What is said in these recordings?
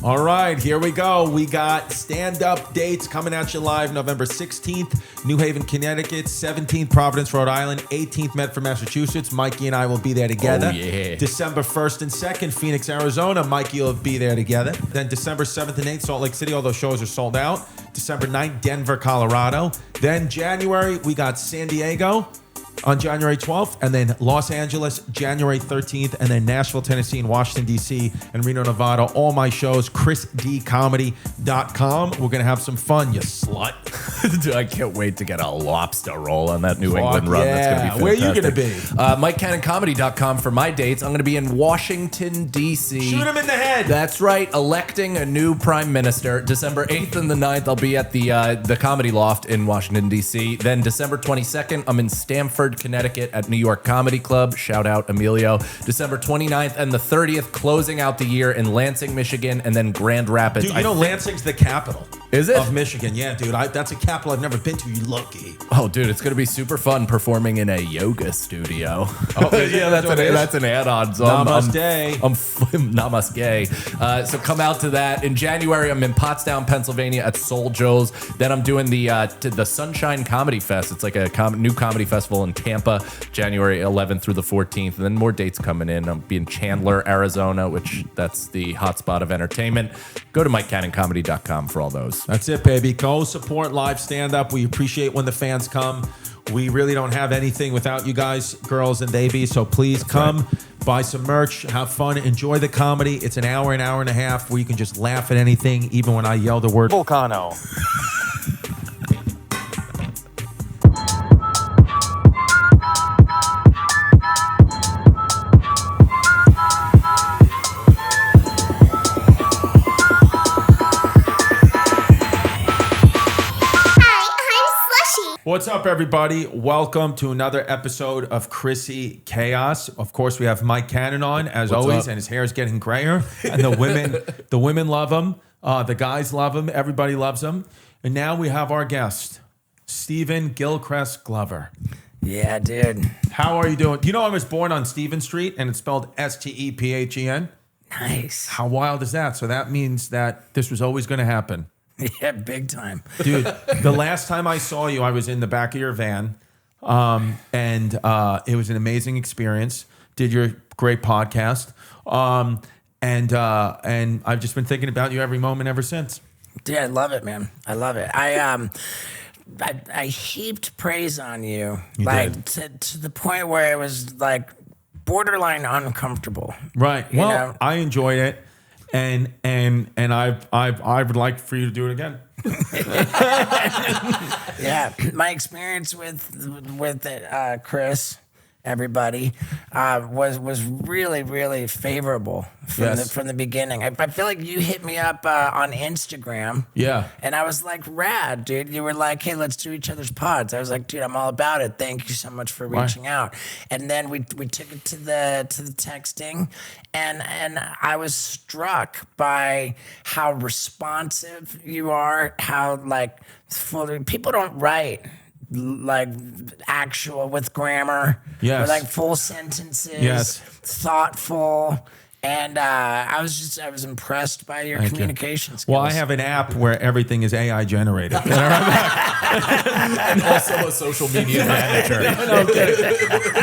All right, here we go. We got stand-up dates coming at you live November 16th, New Haven, Connecticut, 17th, Providence, Rhode Island, 18th, Medford, Massachusetts. Mikey and I will be there together. Oh, yeah. December 1st and 2nd, Phoenix, Arizona. Mikey will be there together. Then December 7th and 8th, Salt Lake City. All those shows are sold out. December 9th, Denver, Colorado. Then January, we got San Diego on January 12th, and then Los Angeles, January 13th, and then Nashville, Tennessee, and Washington, D.C., and Reno, Nevada. All my shows, chrissdcomedy.com. We're going to have some fun, you slut. Dude, I can't wait to get a lobster roll on that New England run. Yeah. That's going to be fantastic. Where are you going to be? MikeCannonComedy.com for my dates. I'm going to be in Washington, D.C. Shoot him in the head. That's right. Electing a new prime minister. December 8th and the 9th, I'll be at the Comedy Loft in Washington, D.C. Then December 22nd, I'm in Stamford, Connecticut at New York Comedy Club. Shout out Emilio. December 29th and the 30th, closing out the year in Lansing, Michigan, and then Grand Rapids. Dude, you know Lansing's the capital. Is it? Of Michigan. Yeah, dude. That's a capital I've never been to. You lucky. Oh, dude, it's going to be super fun performing in a yoga studio. Oh, yeah, that's an add-on. So Namaste. Namaste. So come out to that. In January, I'm in Pottstown, Pennsylvania at Soul Joe's. Then I'm doing the Sunshine Comedy Fest. It's like a new comedy festival in Tampa, January 11th through the 14th. And then more dates coming in. I'm being Chandler, Arizona, which that's the hotspot of entertainment. Go to MikeCannonComedy.com for all those. That's it, baby. Go support live stand-up. We appreciate when the fans come. We really don't have anything without you guys, girls and babies. So please come, buy some merch, have fun, enjoy the comedy. It's an hour and a half where you can just laugh at anything, even when I yell the word Volcano. What's up, everybody? Welcome to another episode of Chrissy Chaos. Of course, we have Mike Cannon on, as always, and his hair is getting grayer. And the women love him. The guys love him. Everybody loves him. And now we have our guest, Stephen Gilchrist Glover. Yeah, dude. How are you doing? You know I was born on Stephen Street, and it's spelled Stephen. Nice. How wild is that? So that means that this was always going to happen. Yeah, big time. Dude, the last time I saw you, I was in the back of your van, and it was an amazing experience. Did your great podcast, and I've just been thinking about you every moment ever since. Dude, I love it, man. I love it. I heaped praise on you, like to the point where it was like borderline uncomfortable. Right. Well, know? I enjoyed it. And I would like for you to do it again. Yeah, my experience with it, Chris, everybody, was really favorable from the beginning. I feel like you hit me up on Instagram. Yeah. And I was like, rad, dude. You were like, hey, let's do each other's pods. I was like, dude, I'm all about it. Thank you so much for reaching out. And then we took it to the texting, and I was struck by how responsive you are, how like people don't write like actual with grammar, yes, or like full sentences, yes, thoughtful. And I was impressed by your communication skills. Well, I have an app where everything is AI generated. And also a social media manager.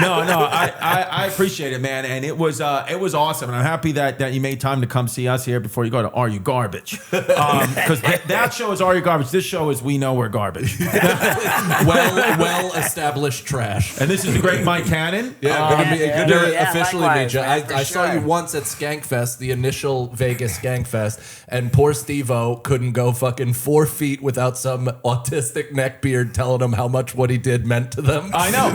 No, I appreciate it, man. And it was awesome. And I'm happy that you made time to come see us here before you go to Are You Garbage? Because that show is Are You Garbage. This show is We Know We're Garbage. well established trash. And this is the great Mike Cannon. Good to officially meet you. Man, I saw you once at Skankfest, the initial Vegas Skankfest, and poor Steve-O couldn't go fucking 4 feet without some autistic neckbeard telling him how much what he did meant to them. I know.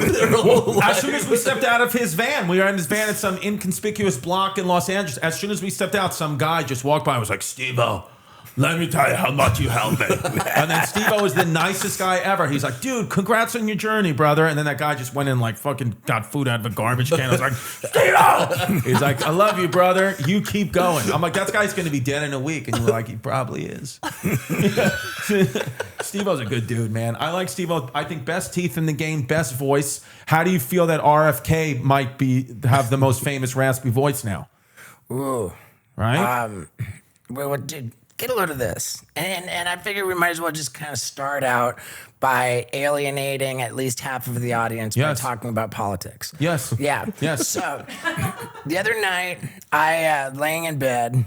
As soon as we stepped out of his van, we were in his van at some inconspicuous block in Los Angeles. As soon as we stepped out, some guy just walked by and was like, Steve-O, let me tell you how much you helped me. And then Steve-O was the nicest guy ever. He's like, dude, congrats on your journey, brother. And then that guy just went in like fucking got food out of a garbage can. I was like, Steve-O! He's like, I love you, brother. You keep going. I'm like, that guy's going to be dead in a week. And you were like, he probably is. Steve-O's a good dude, man. I like Steve-O. I think best teeth in the game, best voice. How do you feel that RFK might have the most famous raspy voice now? Ooh. Right? Well, dude, get a load of this. And I figure we might as well just kind of start out by alienating at least half of the audience by talking about politics. Yes. Yeah. Yes. So the other night, I laying in bed,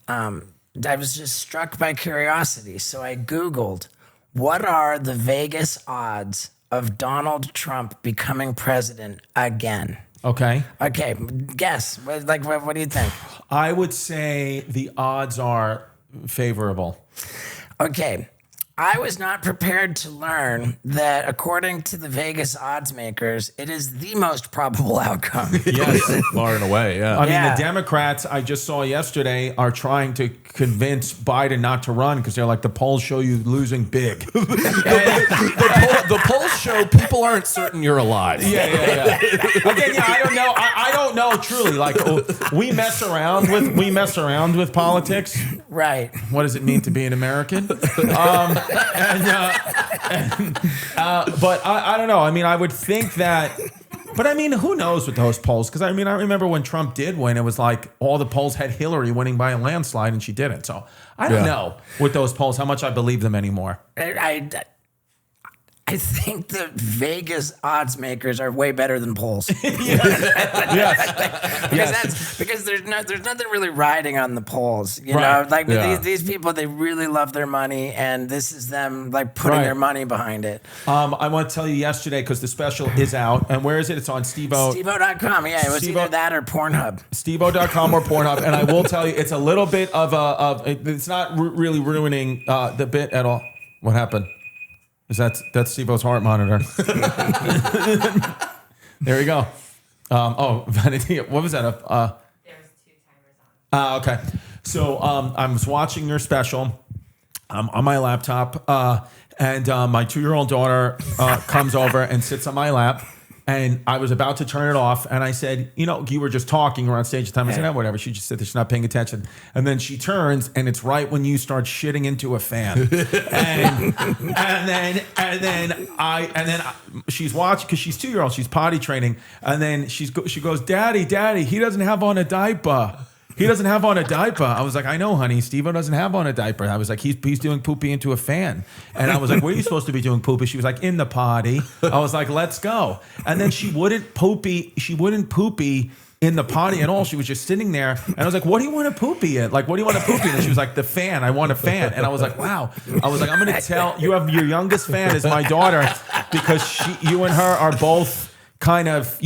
I was just struck by curiosity. So I Googled, what are the Vegas odds of Donald Trump becoming president again? Okay. Okay, guess. What do you think? I would say the odds are favorable. Okay. I was not prepared to learn that according to the Vegas odds makers, it is the most probable outcome. Yes. Far and away, yeah. I mean, Yeah. the Democrats I just saw yesterday are trying to convince Biden not to run because they're like, the polls show you losing big. The polls show people aren't certain you're alive. Yeah. Again, I don't know. I don't know truly. Like, we mess around with politics. Right. What does it mean to be an American? But I don't know. I mean, I would think that. But I mean, who knows with those polls? Because I mean, I remember when Trump did win, it was like all the polls had Hillary winning by a landslide, and she didn't. So I don't know with those polls how much I believe them anymore. I think the Vegas odds makers are way better than polls. Because there's nothing really riding on the polls. You know, like these people, they really love their money, and this is them like putting their money behind it. I want to tell you yesterday because the special is out, and where is it? It's on Steve-O. Steve-O.com. Yeah, it was either that or Pornhub. Steve-O.com or Pornhub, and I will tell you, it's a little bit of it's not really ruining the bit at all. What happened? That's Steve-O's heart monitor. There we go. Vanity. What was that? There was 2 timers on. Okay. So I was watching your special on my laptop, and my 2-year-old daughter comes over and sits on my lap. And I was about to turn it off, and I said, you were just talking around stage time. I said, whatever. She just said that she's not paying attention. And then she turns, and it's right when you start shitting into a fan. and then she's watching because she's 2-year-old. She's potty training, and then she goes, Daddy, he doesn't have on a diaper. He doesn't have on a diaper. I was like, I know, honey. Steve-O doesn't have on a diaper. I was like, he's doing poopy into a fan. And I was like, where are you supposed to be doing poopy? She was like, in the potty. I was like, let's go. And then she wouldn't poopy in the potty at all. She was just sitting there. And I was like, what do you want to poopy in? Like, what do you want to poopy in? And she was like, the fan. I want a fan. And I was like, wow. I was like, I'm going to tell you, have your youngest fan is my daughter because you and her are both kind of,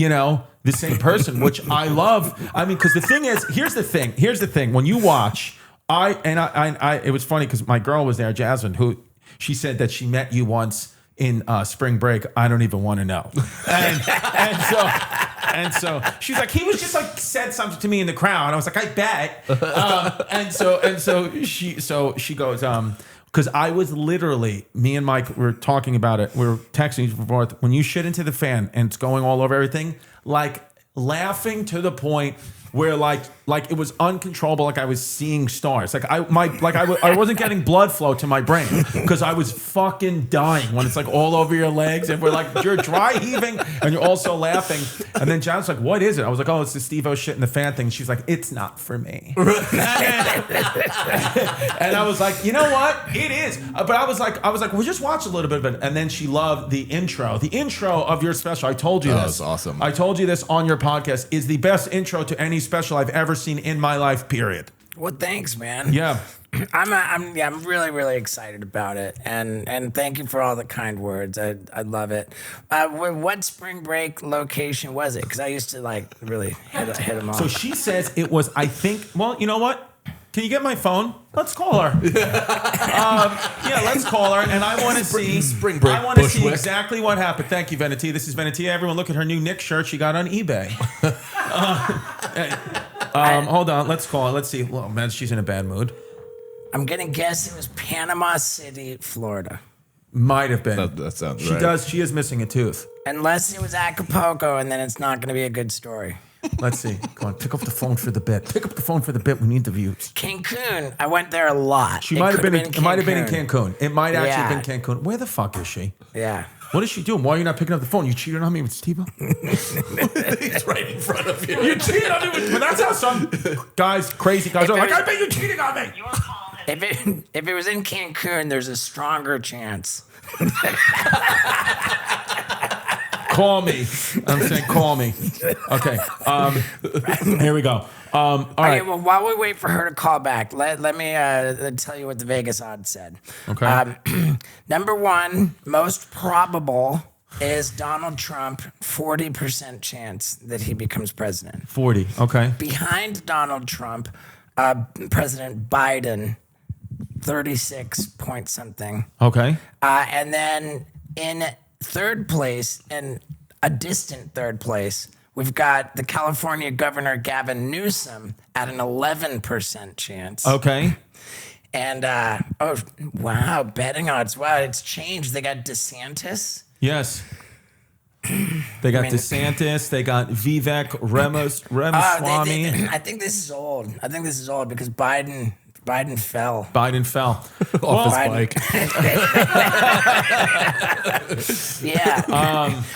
the same person, which I love. I mean, because the thing is, here's the thing. When you watch, it was funny because my girl was there, Jasmine, who she said that she met you once in spring break. I don't even want to know. And so she's like, he was just like said something to me in the crowd. I was like, I bet. And so she goes, because I was literally, me and Mike were talking about it. We were texting each and forth. When you shit into the fan and it's going all over everything, like laughing to the point where like it was uncontrollable. Like I was seeing stars. Like I wasn't getting blood flow to my brain because I was fucking dying when it's like all over your legs and we're like you're dry heaving and you're also laughing. And then John's like, what is it? I was like, oh, it's the Steve-O shit in the fan thing. She's like, it's not for me. And I was like, you know what? It is. But I was like, well, just watch a little bit of it. And then she loved the intro. The intro of your special. I told you this. That's awesome. I told you this on your podcast is the best intro to any special I've ever seen in my life, period. Well, thanks, man. Yeah. I'm really, really excited about it, and thank you for all the kind words. I love it. What spring break location was it? Because I used to like really hit them off. So she says it was. I think. Well, you know what? Can you get my phone? Let's call her. Yeah, let's call her. And I want to see spring break. I want to see Bushwick. exactly what happened. Thank you, Veneti. This is Veneti. Everyone, look at her new Nick shirt she got on eBay. Hold on. Let's call her. Let's see. Oh man, she's in a bad mood. I'm gonna guess it was Panama City, Florida. Might have been. That sounds right. She is missing a tooth. Unless it was Acapulco, and then it's not gonna be a good story. Let's see. Come on, pick up the phone for the bit. Pick up the phone for the bit. We need the views. Cancun. I went there a lot. She might have been. It might have been in Cancun. Cancun. It might actually have been Cancun. Where the fuck is she? Yeah. What is she doing? Why are you not picking up the phone? You cheated on me with Steve-O? He's right in front of you. You cheated on me with... But that's how some guys, crazy guys, are like, I bet you cheating on me. If it was in Cancun, there's a stronger chance. Call me. I'm saying call me. Okay. Here we go. All right. Okay, well, while we wait for her to call back, let me tell you what the Vegas odds said. Okay. Number one, most probable is Donald Trump, 40% chance that he becomes president. 40. Okay. Behind Donald Trump, President Biden, 36 point something. Okay. And then in third place, and a distant third place, we've got the California Governor Gavin Newsom at an 11% chance. Okay. And, oh, wow, betting odds. Wow, it's changed. They got DeSantis. Yes. They got DeSantis. They got Vivek Ramaswamy. I think this is old. Because Biden fell. Biden fell. Off his bike. Yeah.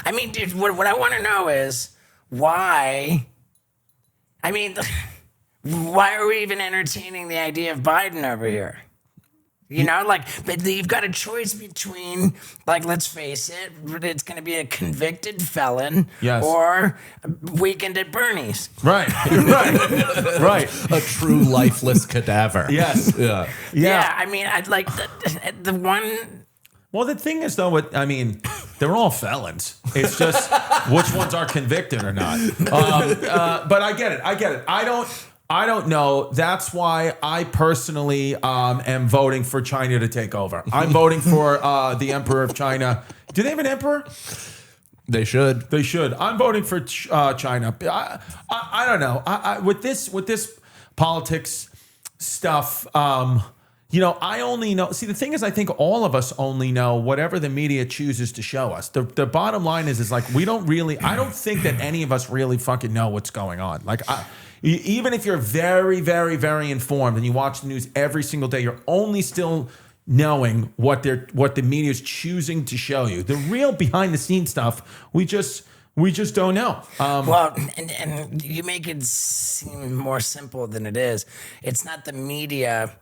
I mean, dude, what I want to know is why. I mean, why are we even entertaining the idea of Biden over here? You know, like, but you've got a choice between, like, let's face it, it's going to be a convicted felon, yes, or Weekend at Bernie's. Right, right. A true lifeless cadaver. Yes. Yeah. I mean, I'd like the one. Well, the thing is, though, they're all felons. It's just which ones are convicted or not. But I get it. I don't know. That's why I personally am voting for China to take over. I'm voting for the Emperor of China. Do they have an emperor? They should. They should. I'm voting for China. I don't know. With this politics stuff, I only know. See, the thing is, I think all of us only know whatever the media chooses to show us. The bottom line is like we don't really. I don't think that any of us really fucking know what's going on. Like, even if you're very, very, very informed and you watch the news every single day, you're only still knowing what the media is choosing to show you. The real behind the scenes stuff, we just don't know. Well, and you make it seem more simple than it is. It's not the media.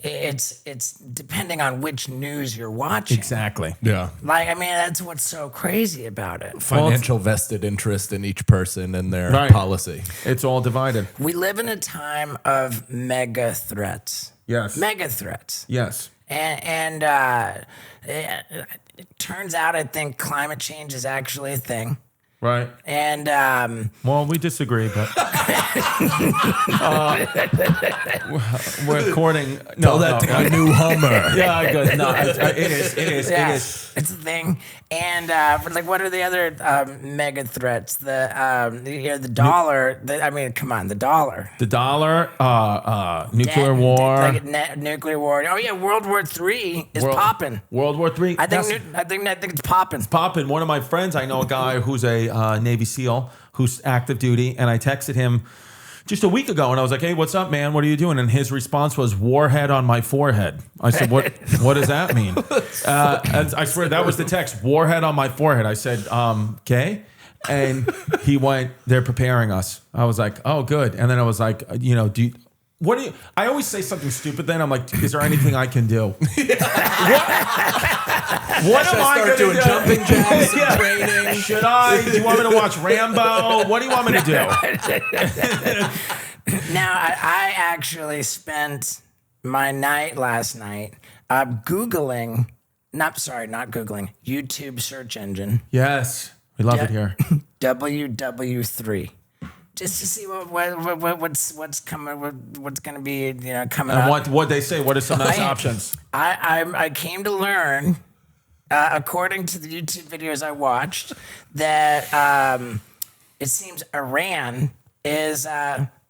It's depending on which news you're watching. Exactly. Yeah. Like, I mean, that's what's so crazy about it. Financial vested interest in each person and their policy. It's all divided. We live in a time of mega threats. Yes. Mega threats. Yes. And it turns out, I think climate change is actually a thing. Right. And well, we disagree, but we're recording. Tell that to my new Hummer. Yeah, good. No, it is. It's a thing. And like, what are the other mega threats? The dollar. Come on, the dollar. The dollar. Nuclear war. Nuclear war. Oh yeah, World War III is popping. World War III. I think it's popping. It's popping. One of my friends, I know a guy who's a Navy SEAL who's active duty, and I texted him just a week ago, and I was like, "Hey, what's up, man? What are you doing?" And his response was, "Warhead on my forehead." I said, "What? What does that mean?" And I swear that was the text. Warhead on my forehead. I said, "Okay." And he went, "They're preparing us." I was like, "Oh, good." And then I was like, I always say something stupid. Then I'm like, "Is there anything I can do?" What am I going to do? Jumping jacks and training? Should I? Do you want me to watch Rambo? What do you want me to do? Now, I actually spent my night last night Googling, not Googling, YouTube search engine. Yes, we love it here. WW3. Just to see what's coming, what's going to be coming and up. what they say? What are some nice options? I came to learn, according to the YouTube videos I watched, that it seems Iran is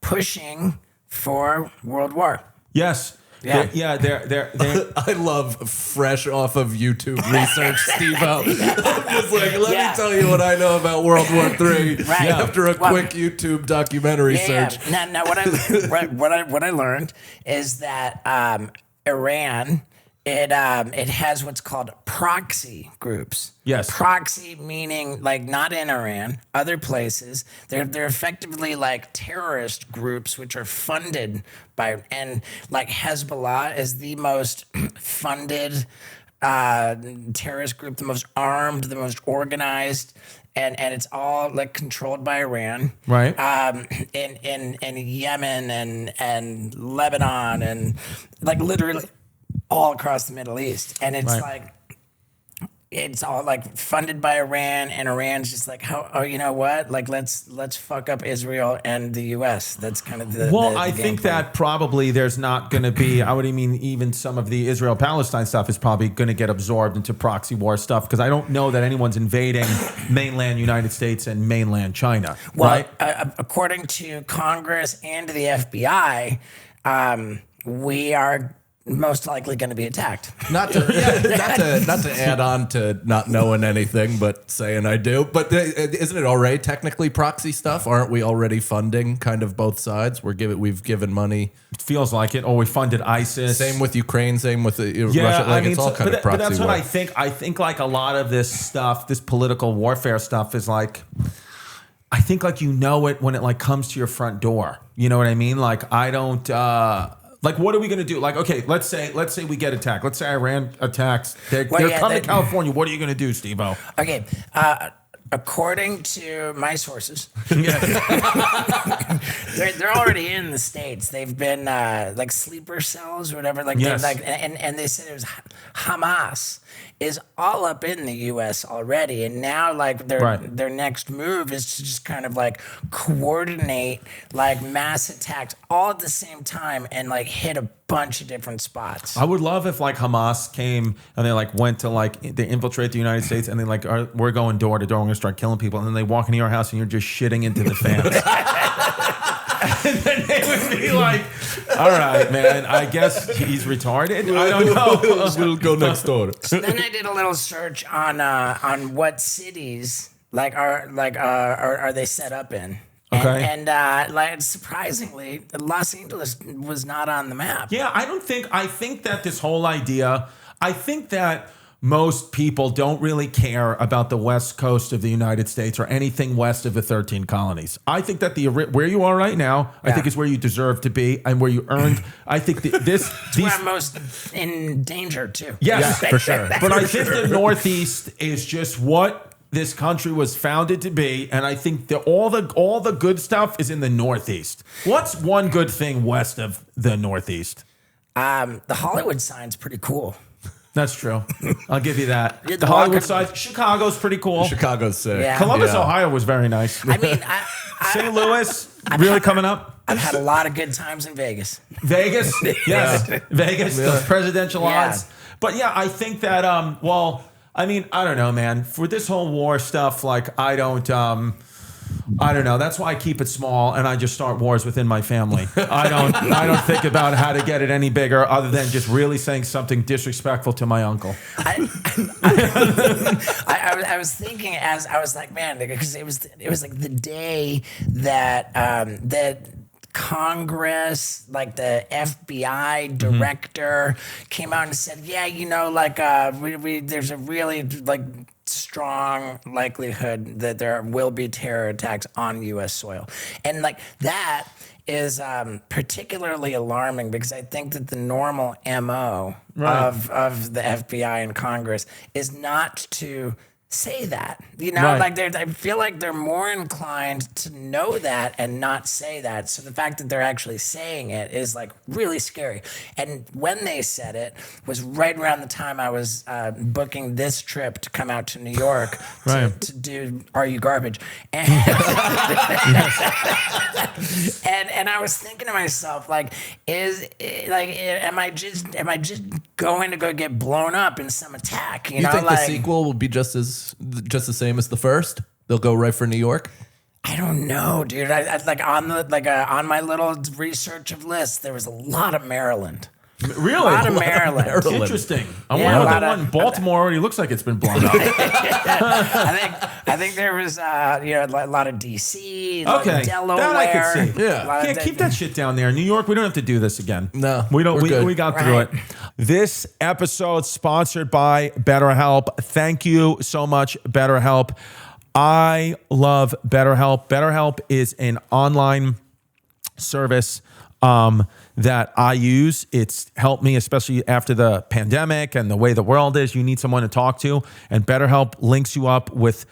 pushing for World War. Yes. Yeah. They're I love fresh off of YouTube research, Steve-O. I'm just like, let me tell you what I know about World War III after a quick YouTube documentary search. Now what I learned is that Iran it has what's called proxy groups. Yes. Proxy meaning like not in Iran, other places. They're effectively like terrorist groups which are funded by, and like Hezbollah is the most funded terrorist group, the most armed, the most organized. And it's all like controlled by Iran, Right. In Yemen and Lebanon and like literally all across the Middle East, and it's Right. like it's all like funded by Iran, and Iran's just like, oh, you know what? Like let's fuck up Israel and the U.S. That's kind of the Well, the I game think plan. that probably there's not going to be, I would mean even some of the Israel-Palestine stuff is probably going to get absorbed into proxy war stuff, because I don't know that anyone's invading mainland United States and mainland China, Well, right? According to Congress and the FBI, we are most likely going to be attacked. Not to add on to not knowing anything, but saying I do. But isn't it already technically proxy stuff? Aren't we already funding kind of both sides? We've given money. It feels like it. Or we funded ISIS. Same with Ukraine. Same with Russia. Like it's all kind of proxy but that's war. what I think. I think like a lot of this stuff, this political warfare stuff, is like, I think like it when it like comes to your front door. You know what I mean? Like I don't. Like, what are we going to do? Like, okay, let's say we get attacked. Let's say Iran attacks. They're coming to California. What are you going to do, Steve-O? Okay. According to my sources, Yeah. they're already in the States. They've been like sleeper cells or whatever. Like, Yes. and they said it was Hamas is all up in the U.S. already, and now like their next move is to just kind of like coordinate like mass attacks all at the same time and like hit a bunch of different spots. I would love if like Hamas came and they like went to like they infiltrate the United States and they like we're going door to door. We're gonna start killing people, and then they walk into your house and you're just shitting into the fans. And then they would be like, "All right, man. I guess he's retarded. I don't know. We'll go next door. So then I did a little search on what cities are they set up in. Okay. And like surprisingly, Los Angeles was not on the map. Yeah, I think that this whole idea, I think that most people don't really care about the west coast of the United States or anything west of the 13 colonies. I think that where you are right now, I think is where you deserve to be and where you earned. I think these where I'm most in danger too. Yes, for sure. But I think the Northeast is just what this country was founded to be, and I think that all the good stuff is in the Northeast. What's one good thing west of the Northeast? The Hollywood sign's pretty cool. That's true. I'll give you that. Yeah, The Hollywood side, Chicago's pretty cool. Chicago's sick. Yeah. Columbus, Yeah. Ohio was very nice. I mean, St. Louis, really coming up. I've had a lot of good times in Vegas. Vegas, yes, Vegas, those presidential Yeah. odds. But yeah, I think that. Well, I mean, I don't know, man. For this whole war stuff, like I don't know. That's why I keep it small and I just start wars within my family. I don't think about how to get it any bigger other than just really saying something disrespectful to my uncle. I was thinking as I was like, man, because it was like the day that that Congress, like the FBI director, came out and said, yeah, you know, like there's a really like strong likelihood that there will be terror attacks on U.S. soil, and like that is particularly alarming because I think that the normal MO of the FBI and Congress is not to say that, you know, Right. like I feel like they're more inclined to know that and not say that. So the fact that they're actually saying it is like really scary. And when they said it was right around the time I was booking this trip to come out to New York to do Are You Garbage? And, and I was thinking to myself, like, am I just going to go get blown up in some attack? You You know, think like the sequel will be just the same as the first? They'll go right for New York? I don't know, dude. I like on on my little research of lists, there was a lot of Maryland. Really? A lot of Maryland. Interesting. I Yeah, wonder a what lot the of- one in Baltimore already looks like it's been blown up. I think there was a lot of DC, a lot Okay, of Delaware. that I could see. Yeah. a lot of Yeah, keep that shit down there. New York, we don't have to do this again. No, we don't. we're good. We got through Right. it. This episode sponsored by BetterHelp. Thank you so much, BetterHelp. I love BetterHelp. BetterHelp is an online service that I use. It's helped me, especially after the pandemic and the way the world is. You need someone to talk to, and BetterHelp links you up with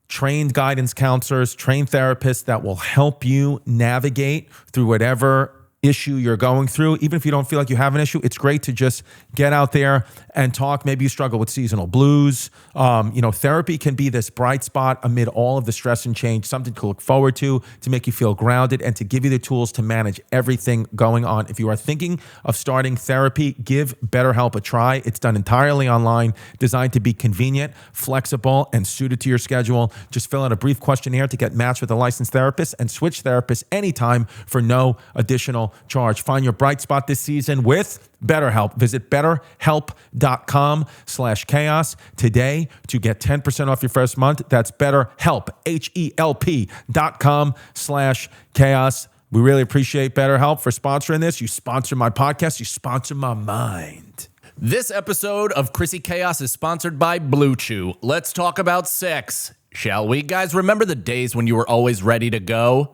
trained guidance counselors, trained therapists that will help you navigate through whatever issue you're going through. Even if you don't feel like you have an issue, it's great to just get out there and talk. Maybe you struggle with seasonal blues. Therapy can be this bright spot amid all of the stress and change, something to look forward to make you feel grounded, and to give you the tools to manage everything going on. If you are thinking of starting therapy, give BetterHelp a try. It's done entirely online, designed to be convenient, flexible, and suited to your schedule. Just fill out a brief questionnaire to get matched with a licensed therapist and switch therapists anytime for no additional charge. Find your bright spot this season with BetterHelp. Visit betterhelp.com/chaos today to get 10% off your first month. That's BetterHelp, HELP.com/chaos. We really appreciate BetterHelp for sponsoring this. You sponsor my podcast. You sponsor my mind. This episode of Chrissy Chaos is sponsored by Blue Chew. Let's talk about sex, shall we? Guys, remember the days when you were always ready to go?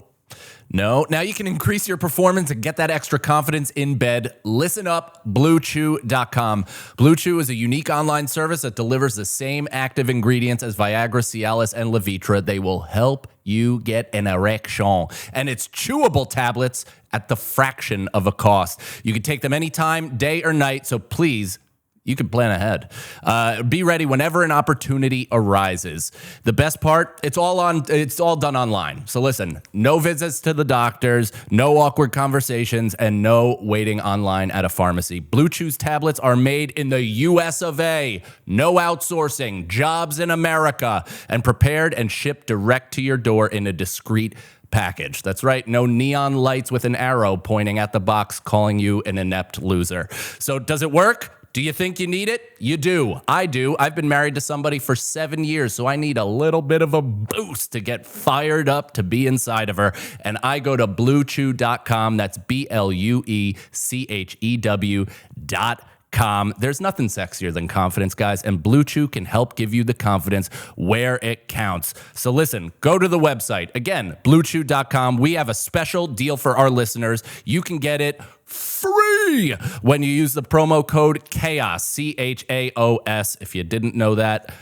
No. Now you can increase your performance and get that extra confidence in bed. Listen up, BlueChew.com. Blue Chew is a unique online service that delivers the same active ingredients as Viagra, Cialis, and Levitra. They will help you get an erection. And it's chewable tablets at the fraction of a cost. You can take them anytime, day or night, so please, you can plan ahead. Be ready whenever an opportunity arises. The best part, it's all done online. So listen, no visits to the doctors, no awkward conversations, and no waiting online at a pharmacy. Blue Chew's tablets are made in the US of A. No outsourcing, jobs in America, and prepared and shipped direct to your door in a discreet package. That's right. No neon lights with an arrow pointing at the box calling you an inept loser. So does it work? Do you think you need it? You do. I do. I've been married to somebody for 7 years, so I need a little bit of a boost to get fired up to be inside of her. And I go to BlueChew.com. That's BlueChew.com. There's nothing sexier than confidence, guys, and Blue Chew can help give you the confidence where it counts. So listen, go to the website. Again, BlueChew.com. We have a special deal for our listeners. You can get it free when you use the promo code CHAOS, CHAOS. If you didn't know that,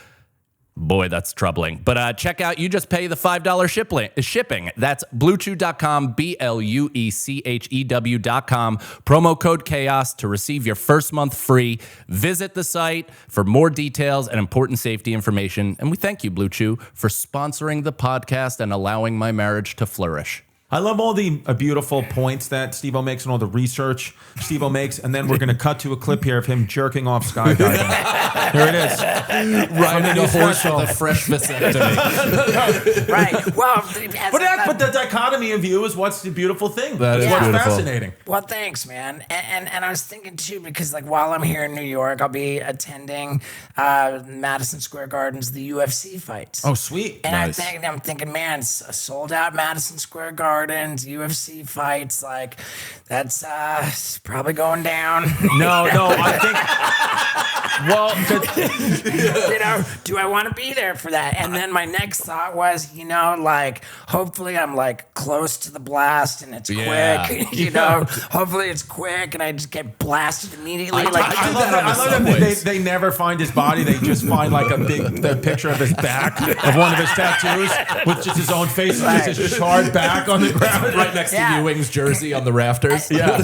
boy, that's troubling. But check out, you just pay the $5 shipping. That's BlueChew.com, BlueChew.com. Promo code CHAOS to receive your first month free. Visit the site for more details and important safety information. And we thank you, Blue Chew, for sponsoring the podcast and allowing my marriage to flourish. I love all the beautiful points that Steve-O makes and all the research Steve-O makes. And then we're going to cut to a clip here of him jerking off skydiving. Here it is. Riding a horse with a fresh vasectomy. Right. Well, but the dichotomy of you is what's the beautiful thing. That is what's beautiful. fascinating. Well, thanks, man. And I was thinking, too, because, while I'm here in New York, I'll be attending Madison Square Garden's the UFC fights. Oh, sweet. And Nice. I'm thinking, man, sold out Madison Square Gardens, UFC fights, that's probably going down. No, I think. Well, do I want to be there for that? And then my next thought was, hopefully I'm close to the blast and it's quick. Hopefully it's quick and I just get blasted immediately. I love that they never find his body. They just find the picture of his back of one of his tattoos with just his own face and just his charred back on the ground. Right next to Ewing's jersey on the rafters. And I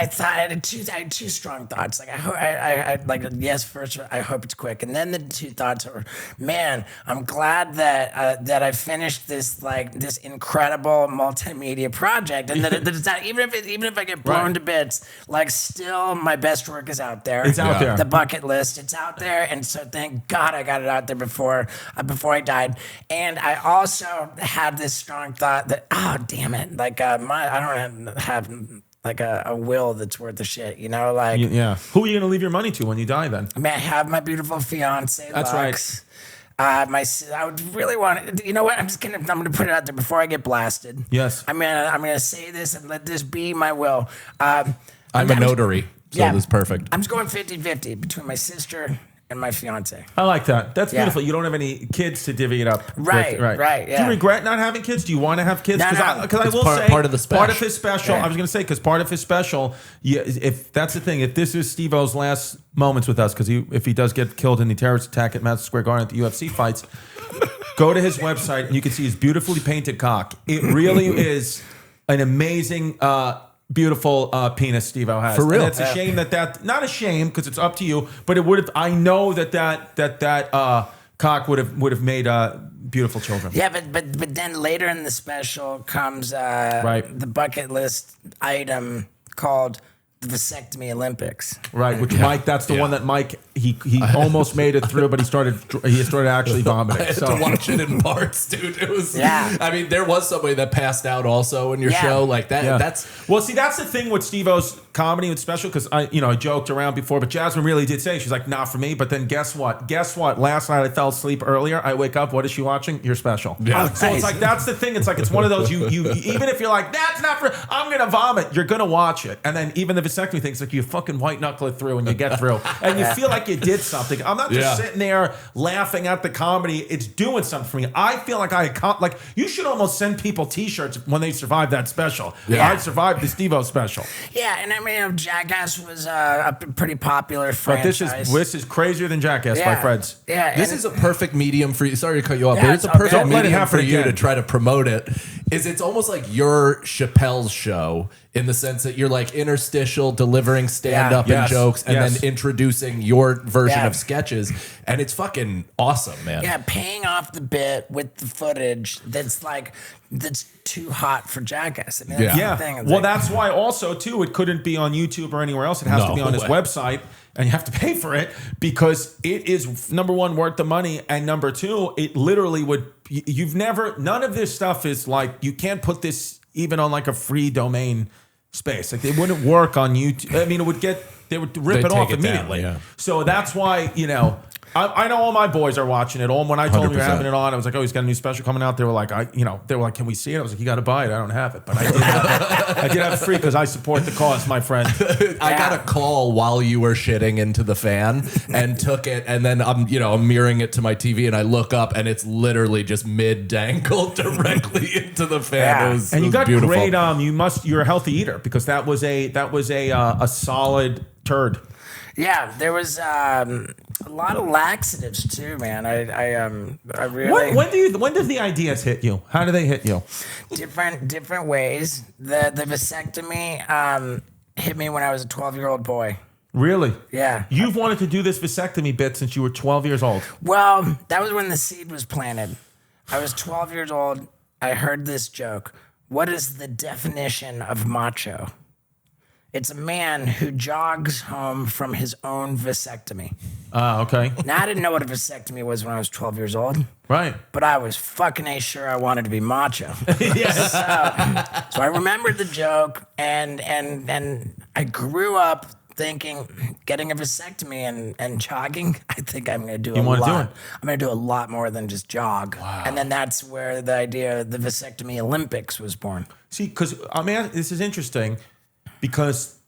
thought I had two strong thoughts. First I hope it's quick, and then the two thoughts are, man, I'm glad that I finished this this incredible multimedia project, and that it's not, even if I get blown to bits, still my best work is out there. It's out there. The bucket list, it's out there, and so thank God I got it out there before I died. And I also had this strong thought that, oh damn it, I don't have a will that's worth the shit, Yeah. Who are you going to leave your money to when you die then? I have my beautiful fiance. That's Lux. Right. I would really want to, you know what? I'm gonna put it out there before I get blasted. Yes. I'm gonna say this and let this be my will. I'm a notary. So this is perfect. I'm just going 50-50 between my sister and my fiance. I like that. That's Yeah. beautiful. You don't have any kids to divvy it up. Right, with, right, Do yeah. you regret not having kids? Do you want to have kids? No, Because I no. will say part of the special. part of his special. Yeah. I was going to say because part of his special. Yeah, if that's the thing. If this is Steve-O's last moments with us, because if he does get killed in the terrorist attack at Madison Square Garden at the UFC fights, go to his website and you can see his beautifully painted cock. It really is an amazing. Beautiful penis Steve-O has. For real. And it's a shame that not a shame because it's up to you, but it would have. I know that cock would have made beautiful children. Yeah, but then later in the special comes the bucket list item called the vasectomy Olympics. Right, which Mike, that's the one that Mike he almost made it through, but he started actually vomiting. I had So to watch it in parts, dude. It was. Yeah. I mean, there was somebody that passed out also in your Yeah. show like that. yeah. That's well, see, that's the thing with Steve-O's comedy and special because I joked around before, but Jasmine really did say she's like, not for me. But then guess what? Last night I fell asleep earlier. I wake up. What is she watching? Your special. Yeah. So it's like that's the thing. It's like it's one of those you even if you're like that's not for I'm gonna vomit. You're gonna watch it, and then even the vasectomy thing, it's like you fucking white knuckle it through and you get through, and you feel like you did something. I'm not just sitting there laughing at the comedy. It's doing something for me. I feel like like you should almost send people T-shirts when they survive that special. Yeah. I survived the Steve-O special. Yeah, and I mean, Jackass was a pretty popular But franchise. this is crazier than Jackass, my Yeah. friends. Yeah, This and- is a perfect medium for you. Sorry to cut you off, Yeah, but it's a it's all good. perfect Don't let it medium happen for you again. to try to promote it. It's almost like your Chappelle's show in the sense that you're like interstitial, delivering stand up Yeah. and Yes. jokes, and Yes. then introducing your version Yeah. of sketches, and it's fucking awesome, man. Yeah, paying off the bit with the footage that's too hot for Jackass. I mean, that's Yeah. the thing. It's Well, like- that's why also too it couldn't be on YouTube or anywhere else. It has to No be on his way. website, and you have to pay for it because it is number one worth the money, and number two, it literally would. None of this stuff is like you can't put this even on like a free domain space. Like it wouldn't work on YouTube. I mean, they would rip They'd it off take it down, immediately. yeah. So that's why I know all my boys are watching it. When I told them you're 100%. having it on, I was like, "Oh, he's got a new special coming out." They were like, "Can we see it?" I was like, "You got to buy it. I don't have it, but I did have it free because I support the cause, my friend." I got a call while you were shitting into the fan and took it, and then I'm mirroring it to my TV, and I look up, and it's literally just mid dangled directly into the fan. Yeah. It was, And it you was got beautiful. great. You're a healthy eater because that was a solid turd. Yeah, there was a lot of laxatives too, man. I really When does the ideas hit you? How do they hit you? different ways. The vasectomy hit me when I was a 12-year-old boy. Really? Yeah. You've wanted to do this vasectomy bit since you were 12 years old. Well, that was when the seed was planted. I was 12 years old. I heard this joke. What is the definition of macho? It's a man who jogs home from his own vasectomy. Okay. Now, I didn't know what a vasectomy was when I was 12 years old, Right. but I was fucking sure I wanted to be macho. Yes. So I remembered the joke, and I grew up thinking getting a vasectomy and jogging, I think I'm going to do a wanna lot. do it? I'm going to do a lot more than just jog. Wow. And then that's where the idea of the vasectomy Olympics was born. See, because this is interesting because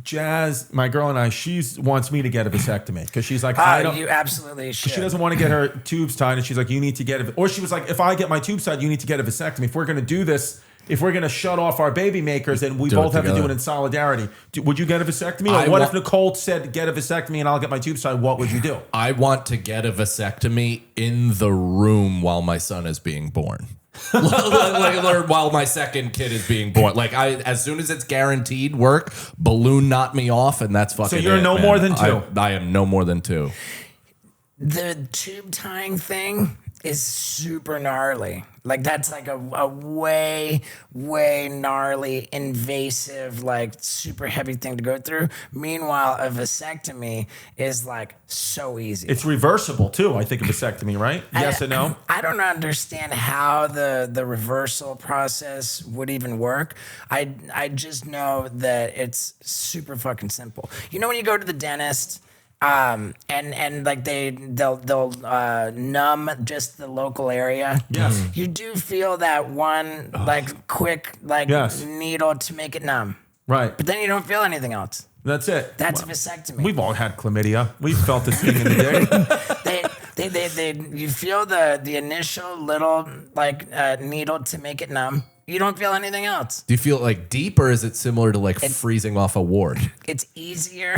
Jazz, my girl, and I, she wants me to get a vasectomy because she's like, I don't. You absolutely should. She doesn't want to get her tubes tied, and she's like, you need to get it. Or she was like, if I get my tubes tied, you need to get a vasectomy. If we're going to do this, if we're going to shut off our baby makers, then we Do both it have to do together. it in solidarity. Would you get a vasectomy? I Or what wa- if Nicole said, get a vasectomy and I'll get my tubes tied? What would you do? I want to get a vasectomy in the room while my son is being born. like while my second kid is being born. Like as soon as it's guaranteed work, balloon knock me off, and that's fucking. So you're it, no man. more than two? I am no more than two. The tube tying thing is super gnarly. Like that's like a way gnarly, invasive, like super heavy thing to go through. Meanwhile, a vasectomy is like so easy. It's reversible too, I think, a vasectomy, right? Yes and no? I don't understand how the reversal process would even work. I just know that it's super fucking simple. You know when you go to the dentist and like they'll numb just the local area. Yes. You do feel that one like quick like Yes. needle to make it numb. Right. But then you don't feel anything else. That's it. That's a vasectomy. We've all had chlamydia. We've felt the sting in the dick. You feel the initial little needle to make it numb. You don't feel anything else. Do you feel like deep, or is it similar to like freezing off a ward? It's easier.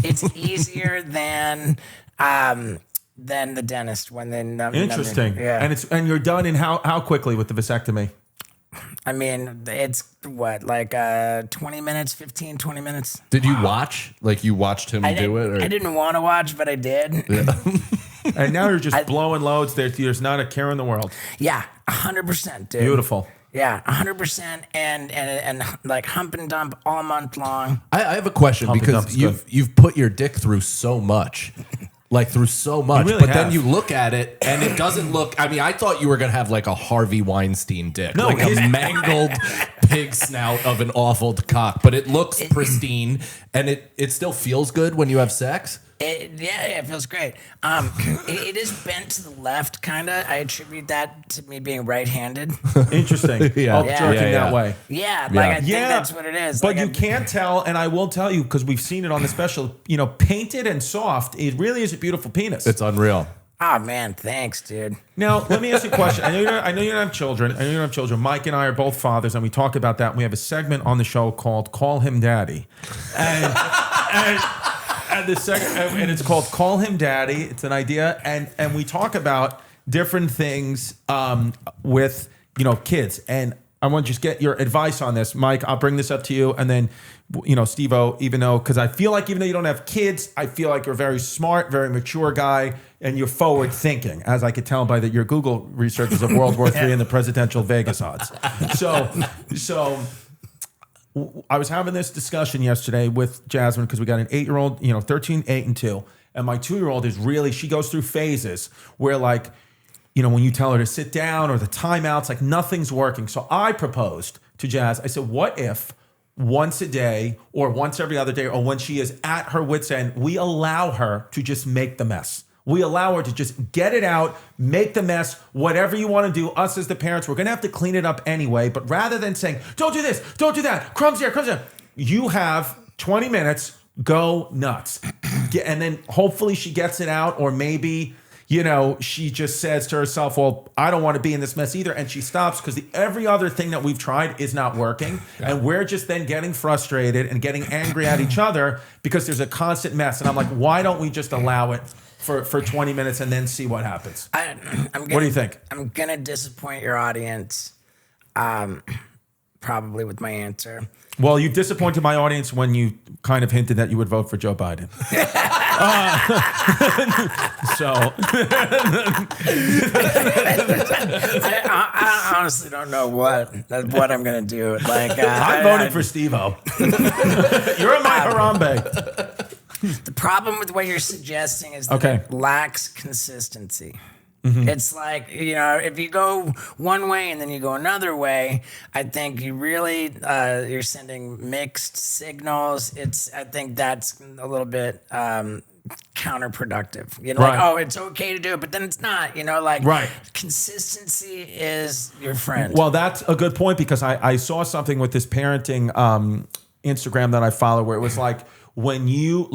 It's easier than the dentist when they numb. Interesting. Yeah. And you're done in how quickly with the vasectomy? I mean, it's what, 20 minutes, 15, 20 minutes. Did you watch? Like you watched him do it? Or? I didn't want to watch, but I did. Yeah, And now you're just blowing loads. There's not a care in the world. 100%, dude. Beautiful. Yeah, 100%, and like hump and dump all month long. I have a question Hump and because dump's you've put your dick through so much. Like through so much, really but have. then you look at it and it doesn't look. I mean, I thought you were gonna have like a Harvey Weinstein dick, No, like a mangled pig snout of an awful cock, but it looks pristine and it still feels good when you have sex. It feels great. It is bent to the left, kind of. I attribute that to me being right-handed. Interesting. Yeah. Jerking that way. I think that's what it is. But you can't tell, and I will tell you because we've seen it on the special. Painted and soft, it really is a beautiful penis. It's unreal. Oh man, thanks, dude. Now let me ask you a question. I know you don't have children. Mike and I are both fathers, and we talk about that. And we have a segment on the show called "Call Him Daddy," and the second, and it's called "Call Him Daddy." It's an idea, and we talk about different things with kids. And I want to just get your advice on this, Mike. I'll bring this up to you, and then Steve-O, because I feel like even though you don't have kids, I feel like you're a very smart, very mature guy, and you're forward thinking, as I could tell by your Google researches of World War III and the presidential Vegas odds. So. I was having this discussion yesterday with Jasmine because we got an 8-year-old, 13, 8, and 2. And my 2-year-old is really, she goes through phases where when you tell her to sit down or the timeouts, nothing's working. So I proposed to Jazz, I said, what if once a day or once every other day or when she is at her wit's end, we allow her to just make the mess. We allow her to just get it out, make the mess, whatever you want to do. Us as the parents, we're going to have to clean it up anyway. But rather than saying, don't do this, don't do that, crumbs here, you have 20 minutes, go nuts. And then hopefully she gets it out, or maybe, she just says to herself, well, I don't want to be in this mess either. And she stops because every other thing that we've tried is not working. Yeah. And we're just then getting frustrated and getting angry at each other because there's a constant mess. And I'm like, why don't we just allow it for 20 minutes and then see what happens? What do you think? I'm going to disappoint your audience, probably with my answer. Well, you've disappointed my audience when you kind of hinted that you would vote for Joe Biden. I honestly don't know what I'm going to do. I'm voting for Steve-O. You're in my Harambe. The problem with what you're suggesting is that it lacks consistency. Mm-hmm. It's like, if you go one way and then you go another way, I think you really, you're sending mixed signals. I think that's a little bit counterproductive. Right. It's okay to do it, but then it's not, Consistency is your friend. Well, that's a good point because I saw something with this parenting Instagram that I follow where it was like, when you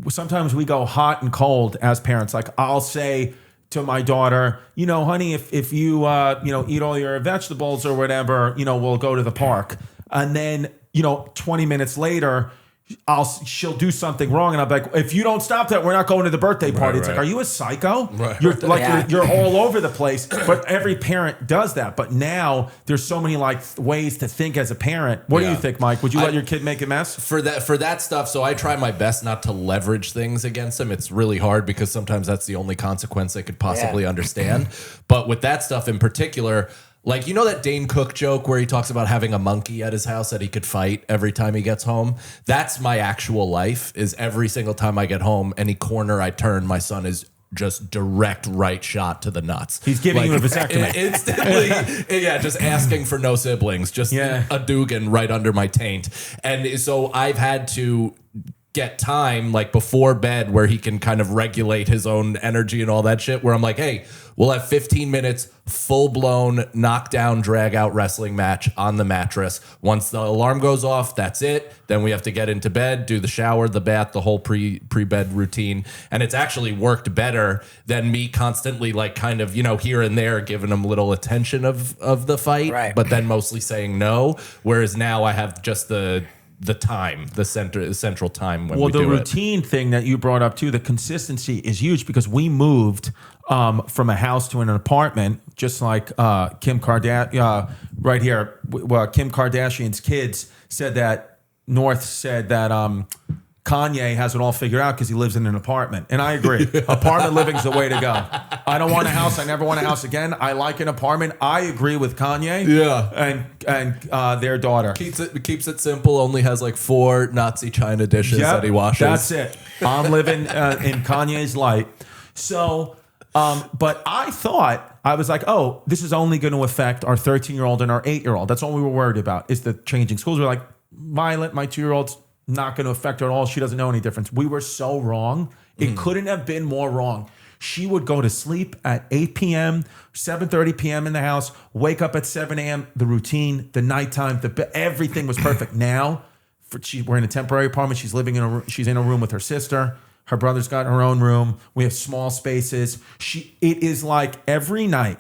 sometimes we go hot and cold as parents. I'll say to my daughter, honey, if you eat all your vegetables or whatever, we'll go to the park. And then 20 minutes later, she'll do something wrong, and I'm like, if you don't stop that, we're not going to the birthday party. It's like, are you a psycho? Right. You're all over the place. But every parent does that. But now there's so many ways to think as a parent. What do you think, Mike? Would you let your kid make a mess? For that stuff, so I try my best not to leverage things against them. It's really hard because sometimes that's the only consequence they could possibly understand. But with that stuff in particular, that Dane Cook joke where he talks about having a monkey at his house that he could fight every time he gets home. That's my actual life, is every single time I get home, any corner I turn, my son is just direct right shot to the nuts. He's giving you a vasectomy. Instantly, just asking for no siblings, just a Dugan right under my taint. And so I've had to get time like before bed where he can kind of regulate his own energy and all that shit, where I'm like, hey, we'll have 15 minutes full blown knockdown drag out wrestling match on the mattress. Once the alarm goes off, that's it. Then we have to get into bed, do the shower, the bath, the whole pre-bed routine. And it's actually worked better than me constantly like kind of, here and there giving him little attention of the fight, right, but then mostly saying no. Whereas now I have just the time, the central time when we do it. Well, the routine thing that you brought up too, the consistency is huge because we moved from a house to an apartment, just like Kim Kardashian, right here. Kim Kardashian's kids said that North said that Kanye has it all figured out because he lives in an apartment. And I agree. Apartment living's the way to go. I don't want a house. I never want a house again. I like an apartment. I agree with Kanye. Yeah. And their daughter. Keeps it simple. Only has like 4 Nazi China dishes that he washes. That's it. I'm living in Kanye's light. So, but I thought, I was like, oh, this is only going to affect our 13-year-old and our 8-year-old. That's all we were worried about is the changing schools. We're like, Violet, my 2-year-old's not going to affect her at all. She doesn't know any difference. We were so wrong. It couldn't have been more wrong. She would go to sleep at 8 p.m., 7:30 p.m. in the house, wake up at 7 a.m., the routine, the nighttime, everything was perfect. Now, we're in a temporary apartment. She's living she's in a room with her sister. Her brother's got her own room. We have small spaces. It is like every night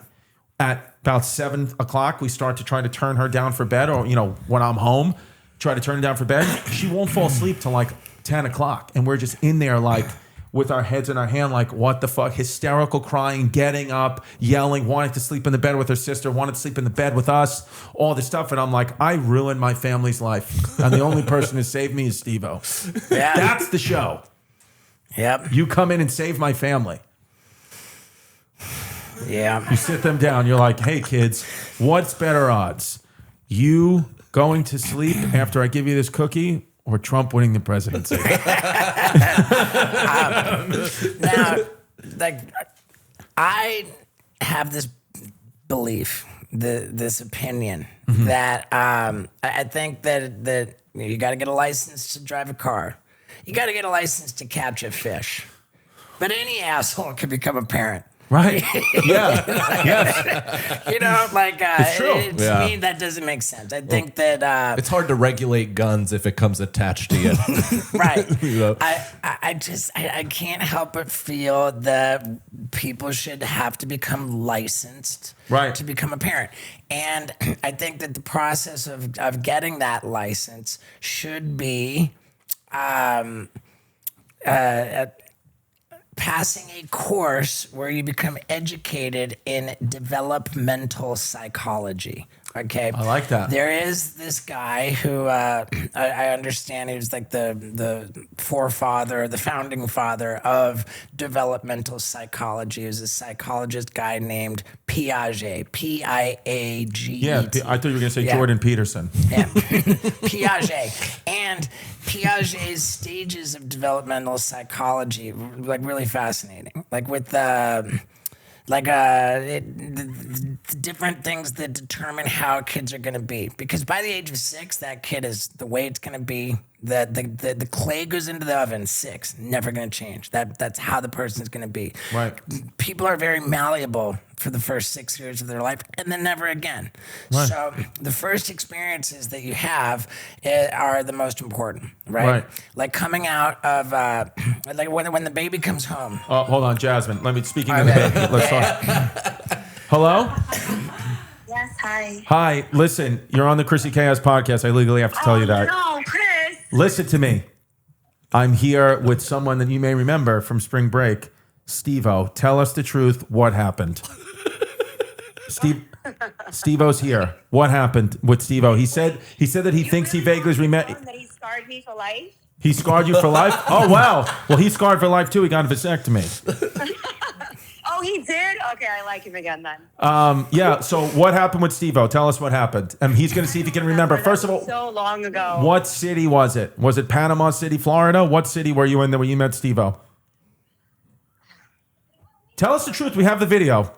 at about 7 o'clock, we start to try to turn her down for bed, or, when I'm home, try to turn her down for bed. She won't fall asleep till like 10 o'clock. And we're just in there like with our heads in our hand, like, what the fuck? Hysterical crying, getting up, yelling, wanting to sleep in the bed with her sister, wanted to sleep in the bed with us, all this stuff. And I'm like, I ruined my family's life. And the only person who saved me is Steve-O. Yeah. That's the show. Yep. You come in and save my family. Yeah. You sit them down. You're like, hey, kids, what's better odds? You going to sleep after I give you this cookie, or Trump winning the presidency? Now, like, I have this belief, this opinion that I think that you got to get a license to drive a car. You got to get a license to catch a fish. But any asshole can become a parent. Right. Yeah. Yes. It's true. To me, that doesn't make sense. I think that it's hard to regulate guns if it comes attached to you. right. I can't help but feel that people should have to become licensed to become a parent. And I think that the process of getting that license should be passing a course where you become educated in developmental psychology. Okay, I like that. There is this guy who I understand he was like the forefather, the founding father of developmental psychology. He was a psychologist guy named Piaget, Piaget. Yeah, I thought you were going to say Jordan Peterson. Yeah, Piaget. And Piaget's stages of developmental psychology, like, really fascinating. Like with the different things that determine how kids are going to be. Because by the age of 6, that kid is the way it's going to be. The clay goes into the oven, 6, never going to change. That's how the person's going to be. Right. People are very malleable for the first 6 years of their life, and then never again. Right. So the first experiences that you have are the most important, right? Like coming out of, like when the baby comes home. Oh, hold on, Jasmine. Speaking of the baby, let's talk. Hello? Yes, hi. Hi, listen, you're on the Chrissy Chaos podcast. I legally have to tell you that. No, Chris. Listen to me. I'm here with someone that you may remember from spring break, Steve-O. Tell us the truth. What happened? Steve-O's here. What happened with Steve-O? He said that he thinks he vaguely remember. That he scarred me for life. He scarred you for life? Oh, wow. Well, he's scarred for life, too. He got a vasectomy. Oh, he did? Okay, I like him again then. Yeah, so what happened with Steve-O? Tell us what happened. And he's going to see if he can remember. First of all, so long ago. What city was it? Was it Panama City, Florida? What city were you in there when you met Steve-O? Tell us the truth. We have the video.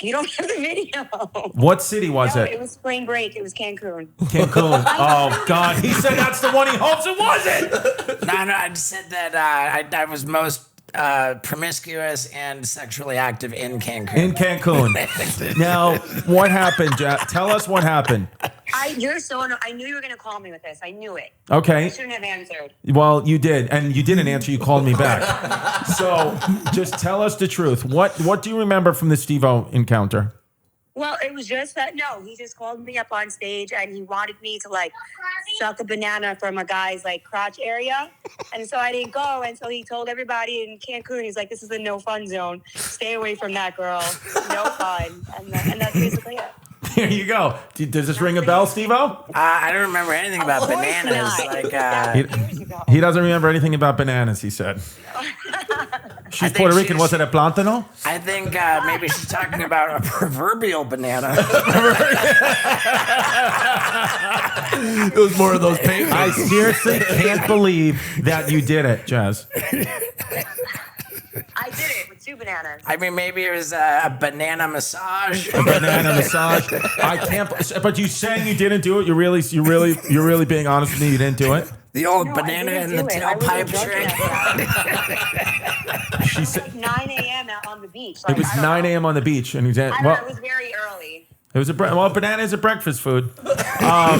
You don't have the video. What city was it? It was spring break. It was Cancun. Cancun. Oh, God. He said that's the one he hopes it wasn't. No, I said that I was most promiscuous and sexually active in Cancun. In Cancun. Now, what happened, Jack? Tell us what happened. You're so I knew you were gonna call me with this. I knew it. Okay. I shouldn't have answered. Well, you did, and you didn't answer. You called me back. So, just tell us the truth. What do you remember from the Steve-O encounter? Well, it was just that he just called me up on stage and he wanted me to like suck a banana from a guy's like crotch area. And so I didn't go. And so he told everybody in Cancun, he's like, this is a no fun zone. Stay away from that girl. No fun. And that's basically it. Here you go. Does this ring a bell, Steve-O? I don't remember anything about bananas. He doesn't remember anything about bananas, he said. She's Puerto Rican. Was it a plátano? I think maybe she's talking about a proverbial banana. It was more of those papers. I seriously can't believe that you did it, Jazz. I did it with 2 bananas. I mean, maybe it was a banana massage. A banana massage. I can't. But you saying you didn't do it? You're really being honest with me. You didn't do it. The old banana in the tailpipe trick. She said like 9 a.m. out on the beach. It was 9 a.m. on the beach, and he's at. It was very early. It was banana is a breakfast food. All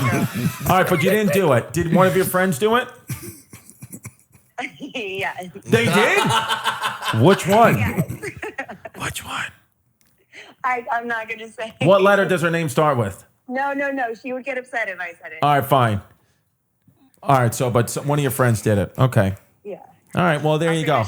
right, but you didn't do it. Did one of your friends do it? Yeah. They did? Which one? Yes. Which one? I'm not gonna say. What letter does her name start with? No. She would get upset if I said it. All right, fine. All right, but one of your friends did it. Okay. Yeah. All right, well, there you go.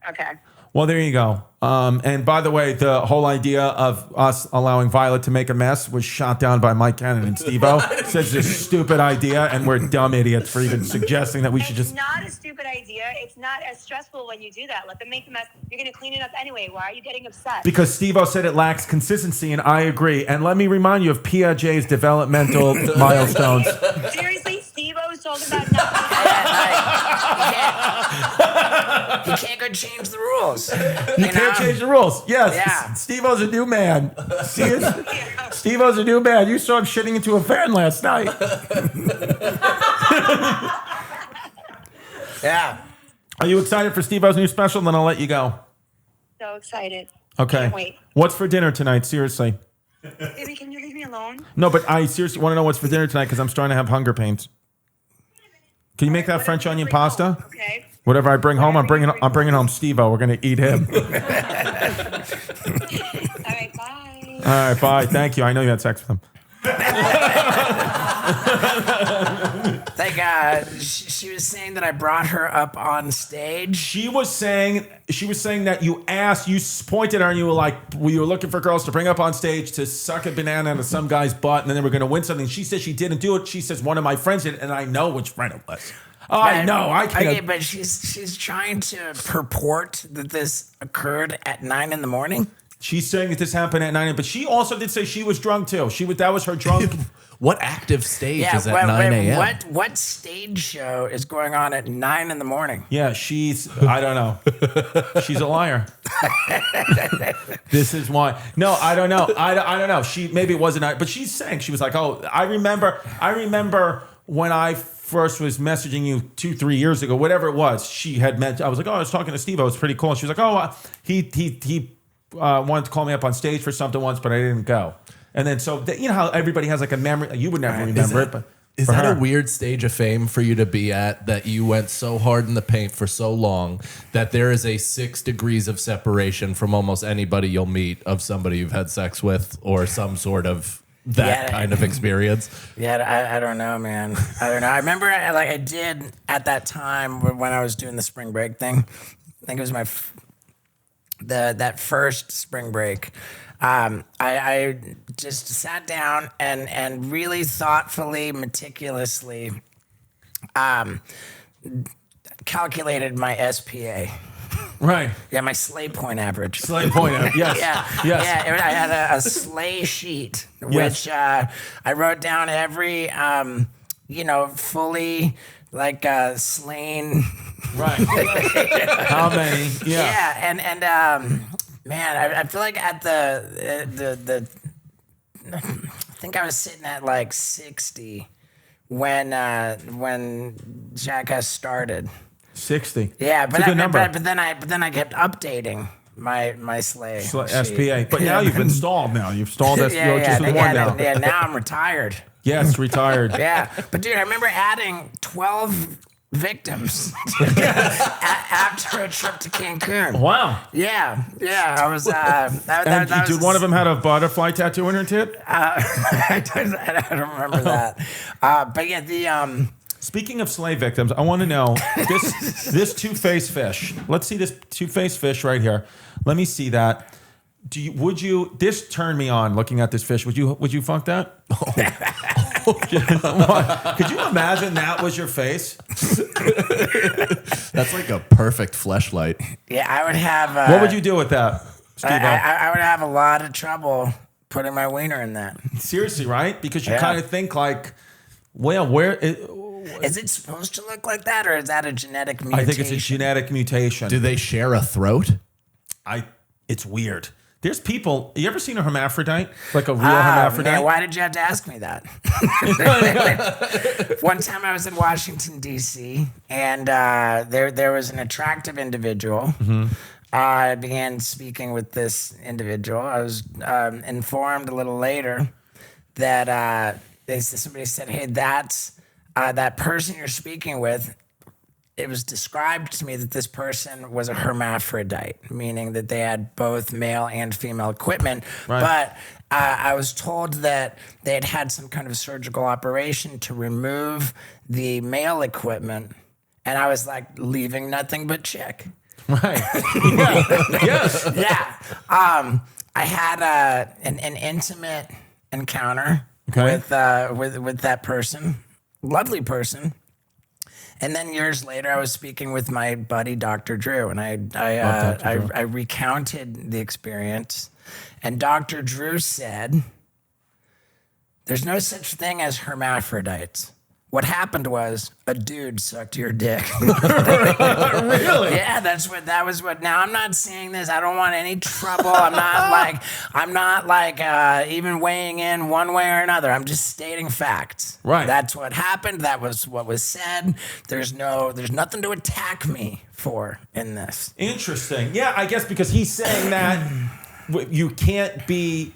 Okay. Well, there you go. And by the way, the whole idea of us allowing Violet to make a mess was shot down by Mike Cannon and Steve-O. Says it's a stupid idea, and we're dumb idiots for even suggesting that we should just... It's not a stupid idea. It's not as stressful when you do that. Let them make the mess. You're going to clean it up anyway. Why are you getting upset? Because Steve-O said it lacks consistency, and I agree. And let me remind you of Piaget's developmental milestones. Seriously, Steve-O's talking about nothing. You can't go change the rules. You can't change the rules. Yes. Yeah. Steve-O's a new man. Steve-O's a new man. You saw him shitting into a fan last night. Yeah. Are you excited for Steve-O's new special? Then I'll let you go. So excited. Okay. Can't wait. What's for dinner tonight? Seriously. Baby, can you leave me alone? No, but I seriously want to know what's for dinner tonight because I'm starting to have hunger pains. Can you make that French onion pasta? Okay. Whatever I bring home, I'm bringing home Steve-O. We're gonna eat him. All right, bye. All right, bye. Thank you. I know you had sex with him. She was saying that I brought her up on stage. She was saying that you pointed at her and you were like, you were looking for girls to bring up on stage to suck a banana into some guy's butt and then they were going to win something. She said she didn't do it. She says one of my friends did it, and I know which friend it was. Oh, I know. I can't. Okay, but she's trying to purport that this occurred at 9 a.m. She's saying that this happened at 9 a.m., but she also did say she was drunk too. That was her drunk. What active stage is at 9 a.m.? What stage show is going on at 9 a.m? Yeah, I don't know. She's a liar. This is why. No, I don't know. I don't know. Maybe it wasn't, but she's saying, she was like, oh, I remember when I first was messaging you 2-3 years ago, whatever it was, I was like, oh, I was talking to Steve-O. It was pretty cool. And she was like, oh, he wanted to call me up on stage for something once, but I didn't go. And then, you know how everybody has like a memory. You would never remember it, but is that a weird stage of fame for you to be at, that you went so hard in the paint for so long that there is a 6 degrees of separation from almost anybody you'll meet of somebody you've had sex with or some sort of kind of experience? Yeah, I don't know, man. I don't know. I remember, I did at that time when I was doing the spring break thing. I think it was that first spring break. I just sat down and really thoughtfully, meticulously calculated my SPA. right. Yeah, my slay point average. Slay point. Yes. Yeah, yes. yeah. I had a slay sheet, which I wrote down every, fully slain. Right. How many? Yeah. Yeah, and man, I feel like at the I think I was sitting at like 60 when Jackass started. 60. Yeah, It's a good number. but then I kept updating my sleigh SPA. But now you've installed now. You've installed SPA just with one now. Yeah, now I'm retired. Yes, retired. Yeah, but dude, I remember adding 12 victims after a trip to Cancun. Wow. Yeah, I was. That Did one of them had a butterfly tattoo in her tit? I don't remember that. But yeah, Speaking of slave victims, I want to know this two-faced fish. Let's see this two-faced fish right here. Let me see that. Would you? This turned me on looking at this fish. Would you fuck that? Could you imagine that was your face? That's like a perfect fleshlight. Yeah, I would have. What would you do with that, Steve? I would have a lot of trouble putting my wiener in that. Seriously, right? Because you kind of think like, well, is it supposed to look like that, or is that a genetic mutation? I think it's a genetic mutation. Do they share a throat? It's weird. There's people. You ever seen a hermaphrodite? Like a real hermaphrodite? Man, why did you have to ask me that? One time I was in Washington, D.C., and there was an attractive individual. I began speaking with this individual. I was informed a little later that somebody said, hey, that's that person you're speaking with. It was described to me that this person was a hermaphrodite, meaning that they had both male and female equipment. Right. But I was told that they had had some kind of surgical operation to remove the male equipment. And I was like, leaving nothing but chick. Right. Yes. Yeah. I had an intimate encounter with that person. Lovely person. And then years later, I was speaking with my buddy, Dr. Drew, and I recounted the experience. And Dr. Drew said, there's no such thing as hermaphrodites. What happened was a dude sucked your dick. Really? Yeah, that was what. Now I'm not saying this. I don't want any trouble. I'm not like even weighing in one way or another. I'm just stating facts. Right. That's what happened. That was what was said. There's nothing to attack me for in this. Interesting. Yeah, I guess because he's saying that you can't be.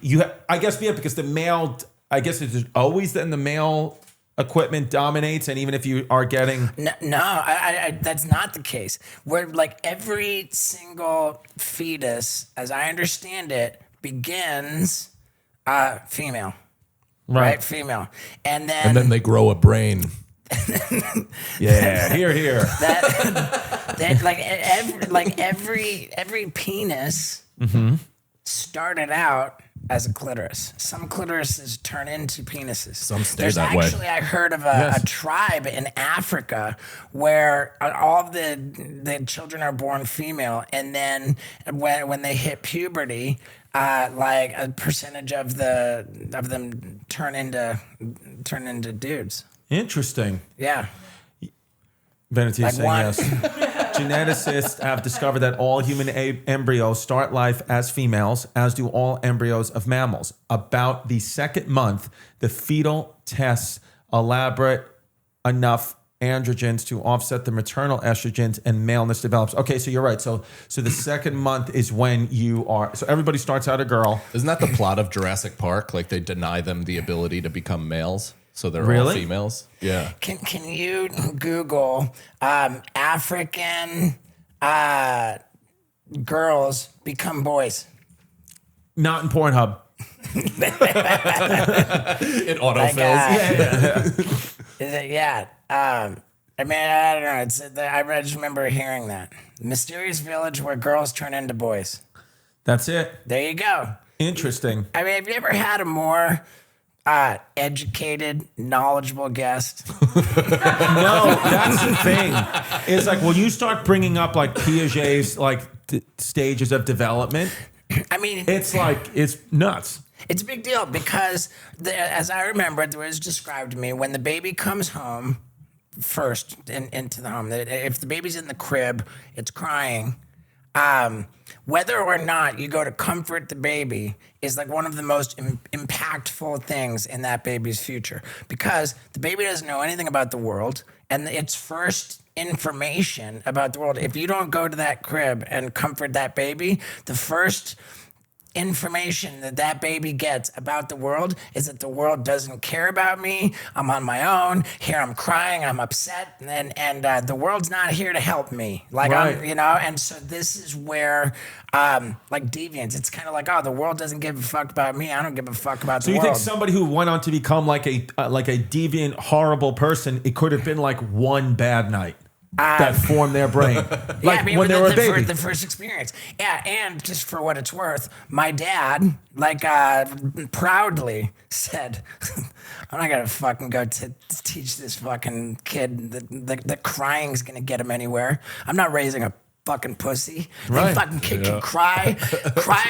I guess because the male. I guess it's always then the male equipment dominates, and even if you are getting no, I that's not the case. Where like every single fetus, as I understand it, begins female, right? Female, and then they grow a brain. Yeah, here. That every penis started out as a clitoris. Some clitorises turn into penises. Some stay that way. Actually, I heard of a tribe in Africa where all of the children are born female, and then when they hit puberty, like a percentage of them turn into dudes. Interesting. Yeah. Vanity is saying yes. Geneticists have discovered that all human embryos start life as females, as do all embryos of mammals. About the second month, the fetal tests elaborate enough androgens to offset the maternal estrogens, and maleness develops. Okay, so you're right. So the second month is when you are. So everybody starts out a girl. Isn't that the plot of Jurassic Park? Like they deny them the ability to become males. So they're all females? Yeah. Can you Google African girls become boys? Not in Pornhub. It autofills. Yeah. I mean, I don't know. I just remember hearing that. Mysterious village where girls turn into boys. That's it. There you go. Interesting. I mean, have you ever had a more educated, knowledgeable guest? No, that's the thing. It's like, well, you start bringing up like Piaget's like stages of development. I mean, it's nuts. It's a big deal because, as I remember, it was described to me when the baby comes home first into the home. If the baby's in the crib, it's crying. Whether or not you go to comfort the baby is like one of the most impactful things in that baby's future, because the baby doesn't know anything about the world, and its first information about the world. If you don't go to that crib and comfort that baby, the first information that baby gets about the world is that the world doesn't care about me. I'm on my own. Here I'm crying. I'm upset, and the world's not here to help me. Like Right. I'm, and so this is where, like deviance. It's kind of like, oh, the world doesn't give a fuck about me. I don't give a fuck about So the you world. think somebody who went on to become like a deviant, horrible person, it could have been like one bad night that formed their brain, like when they were a baby. The first experience. Yeah, and just for what it's worth, my dad, like, proudly said, I'm not gonna fucking go to teach this fucking kid that crying's gonna get him anywhere. I'm not raising a fucking pussy. Right. That fucking kid can cry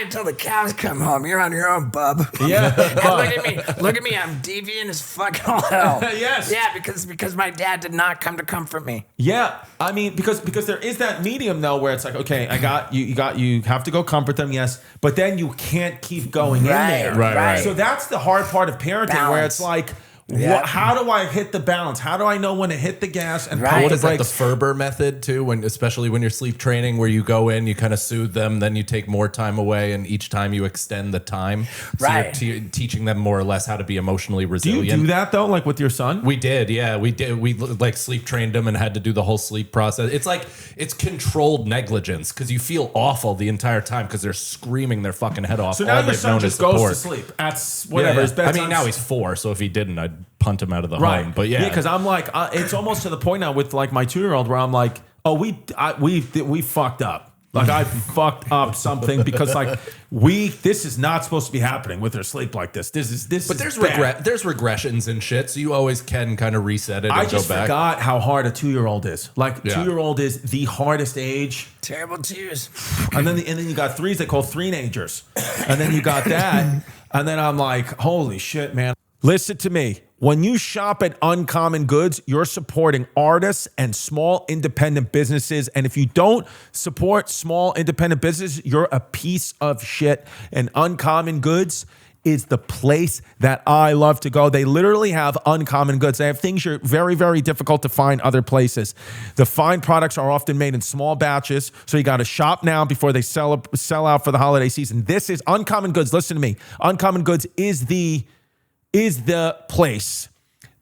until the cows come home. You're on your own, bub. Yeah. And look at me. I'm deviant as fucking all hell. Yes. Yeah, because my dad did not come to comfort me. Yeah, I mean, because there is that medium though, where it's like, okay, I got you. You have to go comfort them, yes, but then you can't keep going in there. Right. So that's the hard part of parenting, where it's like, Yeah. how do I hit the balance? How do I know when to hit the gas and Right. pump What the is that, the brakes? Ferber method too? Especially when you're sleep training, where you go in, you kind of soothe them, then you take more time away, and each time you extend the time. So Right. you're teaching them more or less how to be emotionally Do resilient. you do that though, like with your son? We did, yeah, we did. We like sleep trained him and had to do the whole sleep process. It's like it's controlled negligence because you feel awful the entire time because they're screaming their fucking head off. So now all your they've son known just is goes support. to sleep at whatever his I bedtime. mean, now he's 4, so if he didn't, I'd punt him out of the right. home. But yeah, because I'm like, it's almost to the point now with like my 2-year-old where I'm like, oh, we fucked up. Like I fucked up something because like this is not supposed to be happening with her sleep like this. This But is there's bad. there's regressions and shit, so you always can kind of reset it and I go just back. forgot how hard a 2-year-old is. Like Yeah. 2-year-old is the hardest age. Terrible twos. And then you got 3s they call 3-nagers. And then you got that. And then I'm like, holy shit, man. Listen to me. When you shop at Uncommon Goods, you're supporting artists and small independent businesses. And if you don't support small independent businesses, you're a piece of shit. And Uncommon Goods is the place that I love to go. They literally have uncommon goods. They have things you're very, very difficult to find other places. The fine products are often made in small batches, so you got to shop now before they sell out for the holiday season. This is Uncommon Goods. Listen to me. Uncommon Goods is the place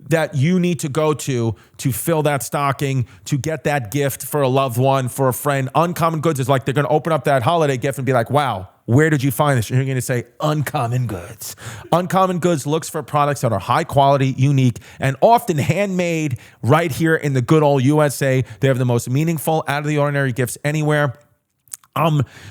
that you need to go to fill that stocking, to get that gift for a loved one, for a friend. Uncommon Goods is like they're going to open up that holiday gift and be like, wow, where did you find this? And you're going to say Uncommon Goods. Uncommon Goods looks for products that are high quality, unique, and often handmade right here in the good old USA. They have the most meaningful, out of the ordinary gifts anywhere.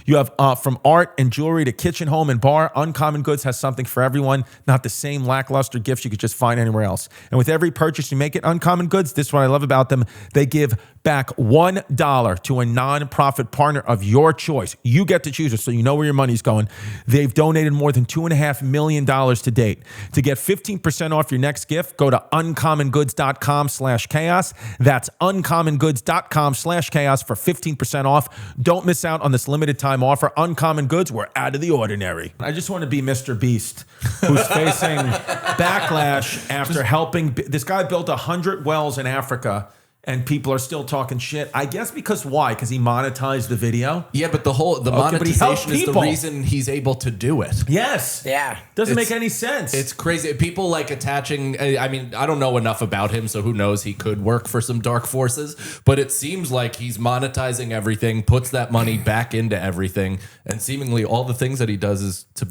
You have from art and jewelry to kitchen, home, and bar. Uncommon Goods has something for everyone, not the same lackluster gifts you could just find anywhere else. And with every purchase you make at Uncommon Goods, this is what I love about them. They give back $1 to a nonprofit partner of your choice. You get to choose it, so you know where your money's going. They've donated more than $2.5 million to date. To get 15% off your next gift, go to uncommongoods.com/chaos. That's uncommongoods.com/chaos for 15% off. Don't miss out on this limited time offer. Uncommon Goods, we're out of the ordinary. I just want to be Mr. Beast, who's facing backlash after helping. This guy built 100 wells in Africa, and people are still talking shit. I guess because why? Because he monetized the video? Yeah, but the but he helped monetization is the people. reason he's able to do it. Yes. Yeah. Doesn't It's- make any sense. It's crazy. People like attaching. I mean, I don't know enough about him, so who knows? He could work for some dark forces, but it seems like he's monetizing everything, puts that money back into everything, and seemingly all the things that he does is to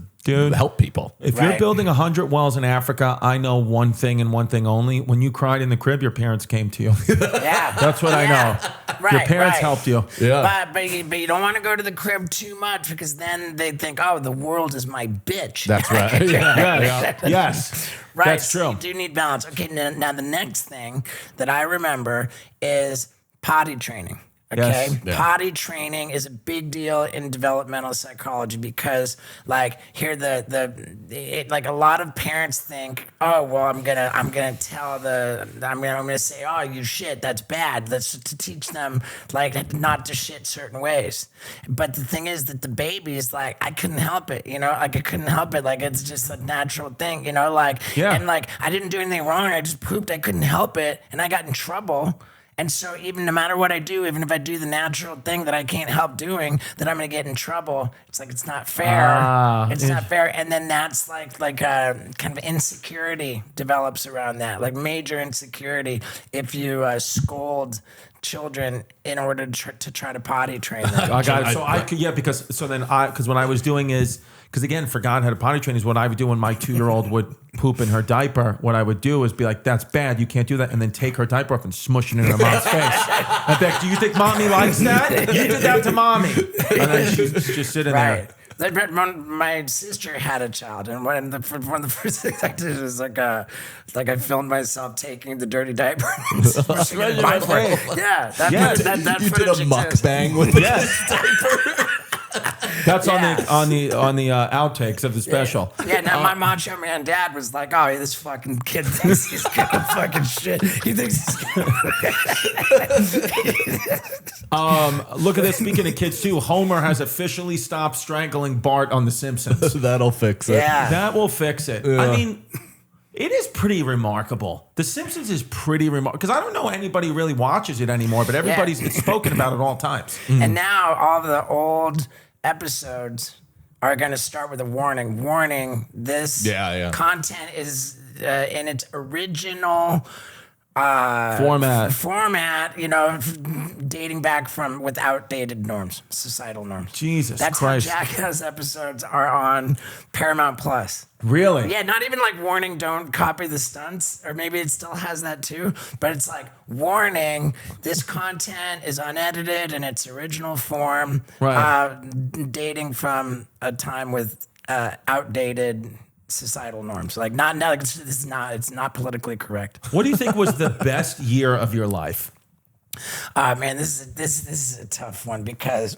help people. If you're Right. building 100 wells in Africa, I know one thing and one thing only. When you cried in the crib, your parents came to you. Yeah. That's what I know. Right, Your parents right. helped you. Yeah. But you don't want to go to the crib too much because then they think, oh, the world is my bitch. That's right. Yes. Right. That's so true. you do need balance. Okay, now the next thing that I remember is potty training. Okay, Yes. Yeah. potty training is a big deal in developmental psychology because, like, here like a lot of parents think, oh well, I'm gonna say, oh you shit, that's bad. That's to teach them like not to shit certain ways. But the thing is that the baby is like, I couldn't help it, like I couldn't help it, like it's just a natural thing, like Yeah. and like I didn't do anything wrong. I just pooped. I couldn't help it, and I got in trouble. And so even no matter what I do, even if I do the natural thing that I can't help doing, that I'm going to get in trouble. It's like, it's not fair. It's not fair. And then that's like a kind of insecurity develops around that, like major insecurity if you scold children in order to try to potty train them. I got it. So I could, because what I was doing is, because again, for God had a potty train is what I would do when my 2-year-old would poop in her diaper. What I would do is be like, that's bad, you can't do that, and then take her diaper off and smush it in her mom's face. I bet, do you think mommy likes that? You did that to mommy. And then she's just sitting there. My sister had a child, and one of the first things I did was like I filmed myself taking the dirty diaper. And smushing it in my face. Yeah, that you did a mukbang with the diaper. That's on the outtakes of the special. Yeah, now my macho man dad was like, "Oh, this fucking kid thinks he's gonna fucking shit. He thinks he's gonna." Look at this. Speaking of kids too, Homer has officially stopped strangling Bart on The Simpsons. That'll fix it. Yeah, that will fix it. I mean, it is pretty remarkable. The Simpsons is pretty remarkable because I don't know anybody really watches it anymore, but everybody's it's spoken about at all times. And now all the old episodes are going to start with a warning. Warning, this content is in its original format, you know, dating back from with outdated norms, societal norms. Jesus That's Christ. how Jackass episodes are on Paramount Plus. Really? Yeah, not even like warning, don't copy the stunts, or maybe it still has that too, but it's like warning, this content is unedited in its original form, dating from a time with outdated societal norms. Like it's not politically correct. What do you think was the best year of your life? Man, this is a tough one because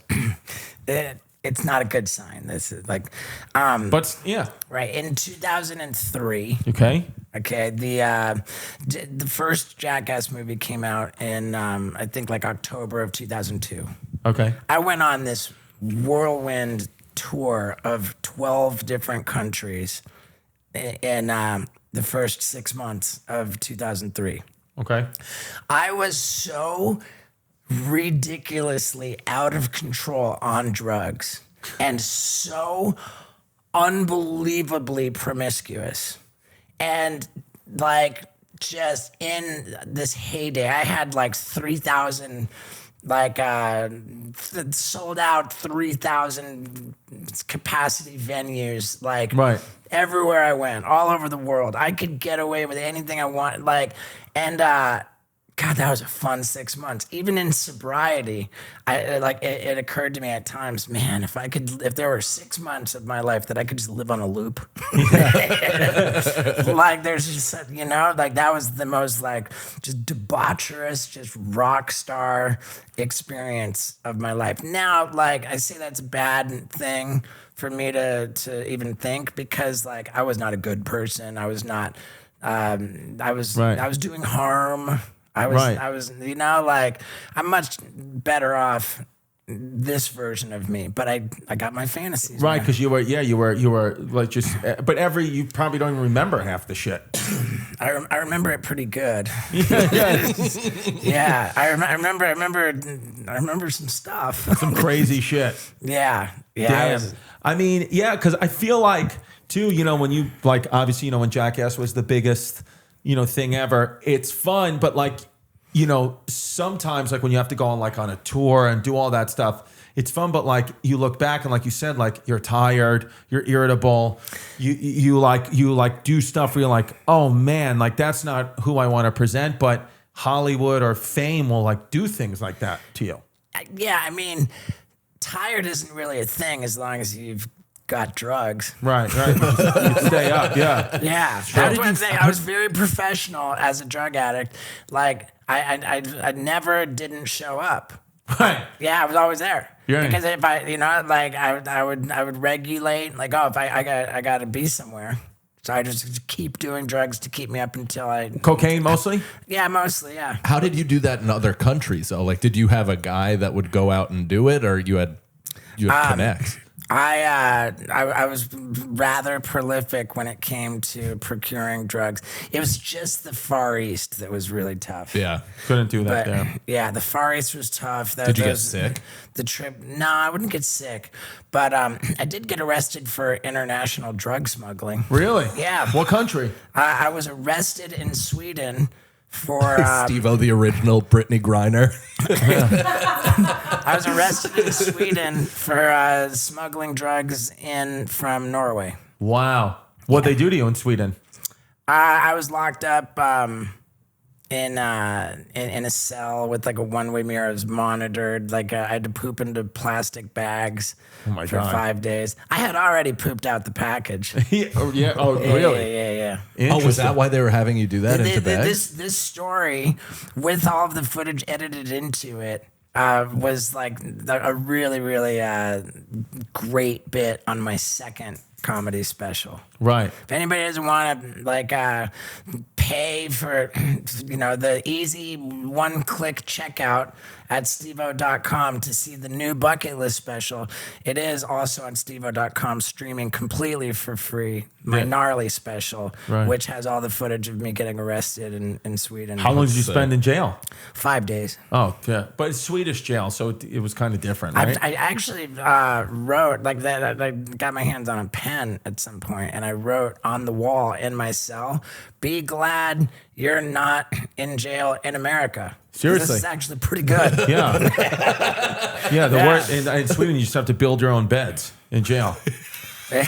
it's not a good sign. This is like, but yeah, right in 2003. Okay, the first Jackass movie came out in I think like October of 2002. Okay, I went on this whirlwind tour of 12 different countries in the first 6 months of 2003. Okay. I was so ridiculously out of control on drugs and so unbelievably promiscuous. And like just in this heyday, I had like 3,000 sold out 3,000 capacity venues, like everywhere I went, all over the world. I could get away with anything I want, God, that was a fun 6 months. Even in sobriety, it occurred to me at times, man, if there were 6 months of my life that I could just live on a loop, like there's just, you know, like that was the most like just debaucherous, just rock star experience of my life. Now, like I say that's a bad thing for me to even think because like I was not a good person. I was not, I was doing harm. I was, you know, like I'm much better off this version of me, but I got my fantasies. Right, because you were like just, but you probably don't even remember half the shit. I remember it pretty good. Yeah, I remember some stuff. Some crazy shit. Yeah. Damn. I mean, yeah, because I feel like too, you know, when you like, obviously, you know, when Jackass was the biggest, you know, thing ever, it's fun, but like, you know, sometimes like when you have to go on like on a tour and do all that stuff, it's fun, but like you look back and like you said, like you're tired, you're irritable, you do stuff where you're like, oh man, like that's not who I want to present, but Hollywood or fame will like do things like that to you. Yeah, I mean, tired isn't really a thing as long as you've got drugs. Right. You stay up, yeah. Yeah. That's one thing. I was very professional as a drug addict. Like I never didn't show up. Right. Yeah, I was always there. Yeah. Because if I, you know, like I would regulate, like, oh, if I got to be somewhere. So I just keep doing drugs to keep me up until I... Cocaine mostly? Yeah, mostly, yeah. How did you do that in other countries? So like, did you have a guy that would go out and do it, or you had connects? I was rather prolific when it came to procuring drugs. It was just the Far East that was really tough. Yeah. Couldn't do that But there. yeah, the Far East was tough. Did you get sick? The trip, no, I wouldn't get sick, but I did get arrested for international drug smuggling. Really? Yeah. What country? I was arrested in Sweden for. Steve-O, the original Brittany Griner. I was arrested in Sweden for smuggling drugs in from Norway. Wow. What'd they do to you in Sweden? I was locked up in a cell with like a one-way mirror. I was monitored. Like I had to poop into plastic bags my for God. 5 days. I had already pooped out the package. Yeah. Oh, really? Yeah. Oh, was that why they were having you do that into bags? This story, with all of the footage edited into it, was like a really, really great bit on my second comedy special. Right. If anybody doesn't want to like pay for the easy one-click checkout at steveo.com to see the new bucket list special, it is also on steveo.com streaming completely for free. My gnarly special, Right. which has all the footage of me getting arrested in Sweden. How long did you spend in jail? 5 days. Oh, yeah. But it's Swedish jail, so it was kind of different, right? I actually wrote like that. I got my hands on a pen at some point, and I wrote on the wall in my cell, "Be glad you're not in jail in America." Seriously. This is actually pretty good. Yeah. Yeah. The word in Sweden, you just have to build your own beds in jail. And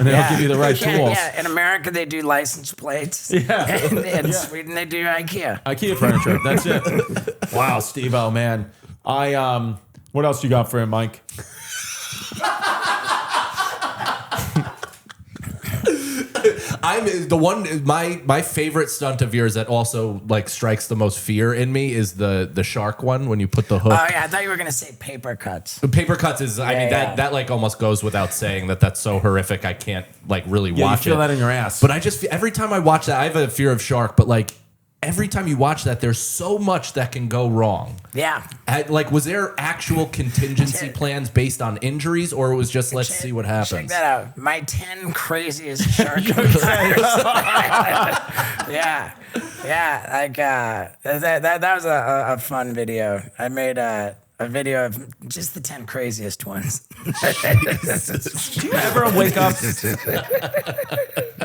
they'll give you the right tools. Yeah, in America they do license plates. Yeah. In Sweden they do IKEA. IKEA furniture. That's it. Wow, Steve-O, man. What else you got for him, Mike? I'm the one. My favorite stunt of yours that also like strikes the most fear in me is the shark one when you put the hook. Oh yeah, I thought you were gonna say paper cuts. The paper cuts is. I mean yeah. that like almost goes without saying that's so horrific. I can't like really watch you feel it. that in your ass. But I just every time I watch that, I have a fear of shark. But like every time you watch that, there's so much that can go wrong. Yeah. Like, was there actual contingency plans based on injuries, or it was just let's see what happens? Check that out. My 10 craziest shark encounters. Yeah. Like that was a fun video. I made a video of just the 10 craziest ones. Do you ever wake up?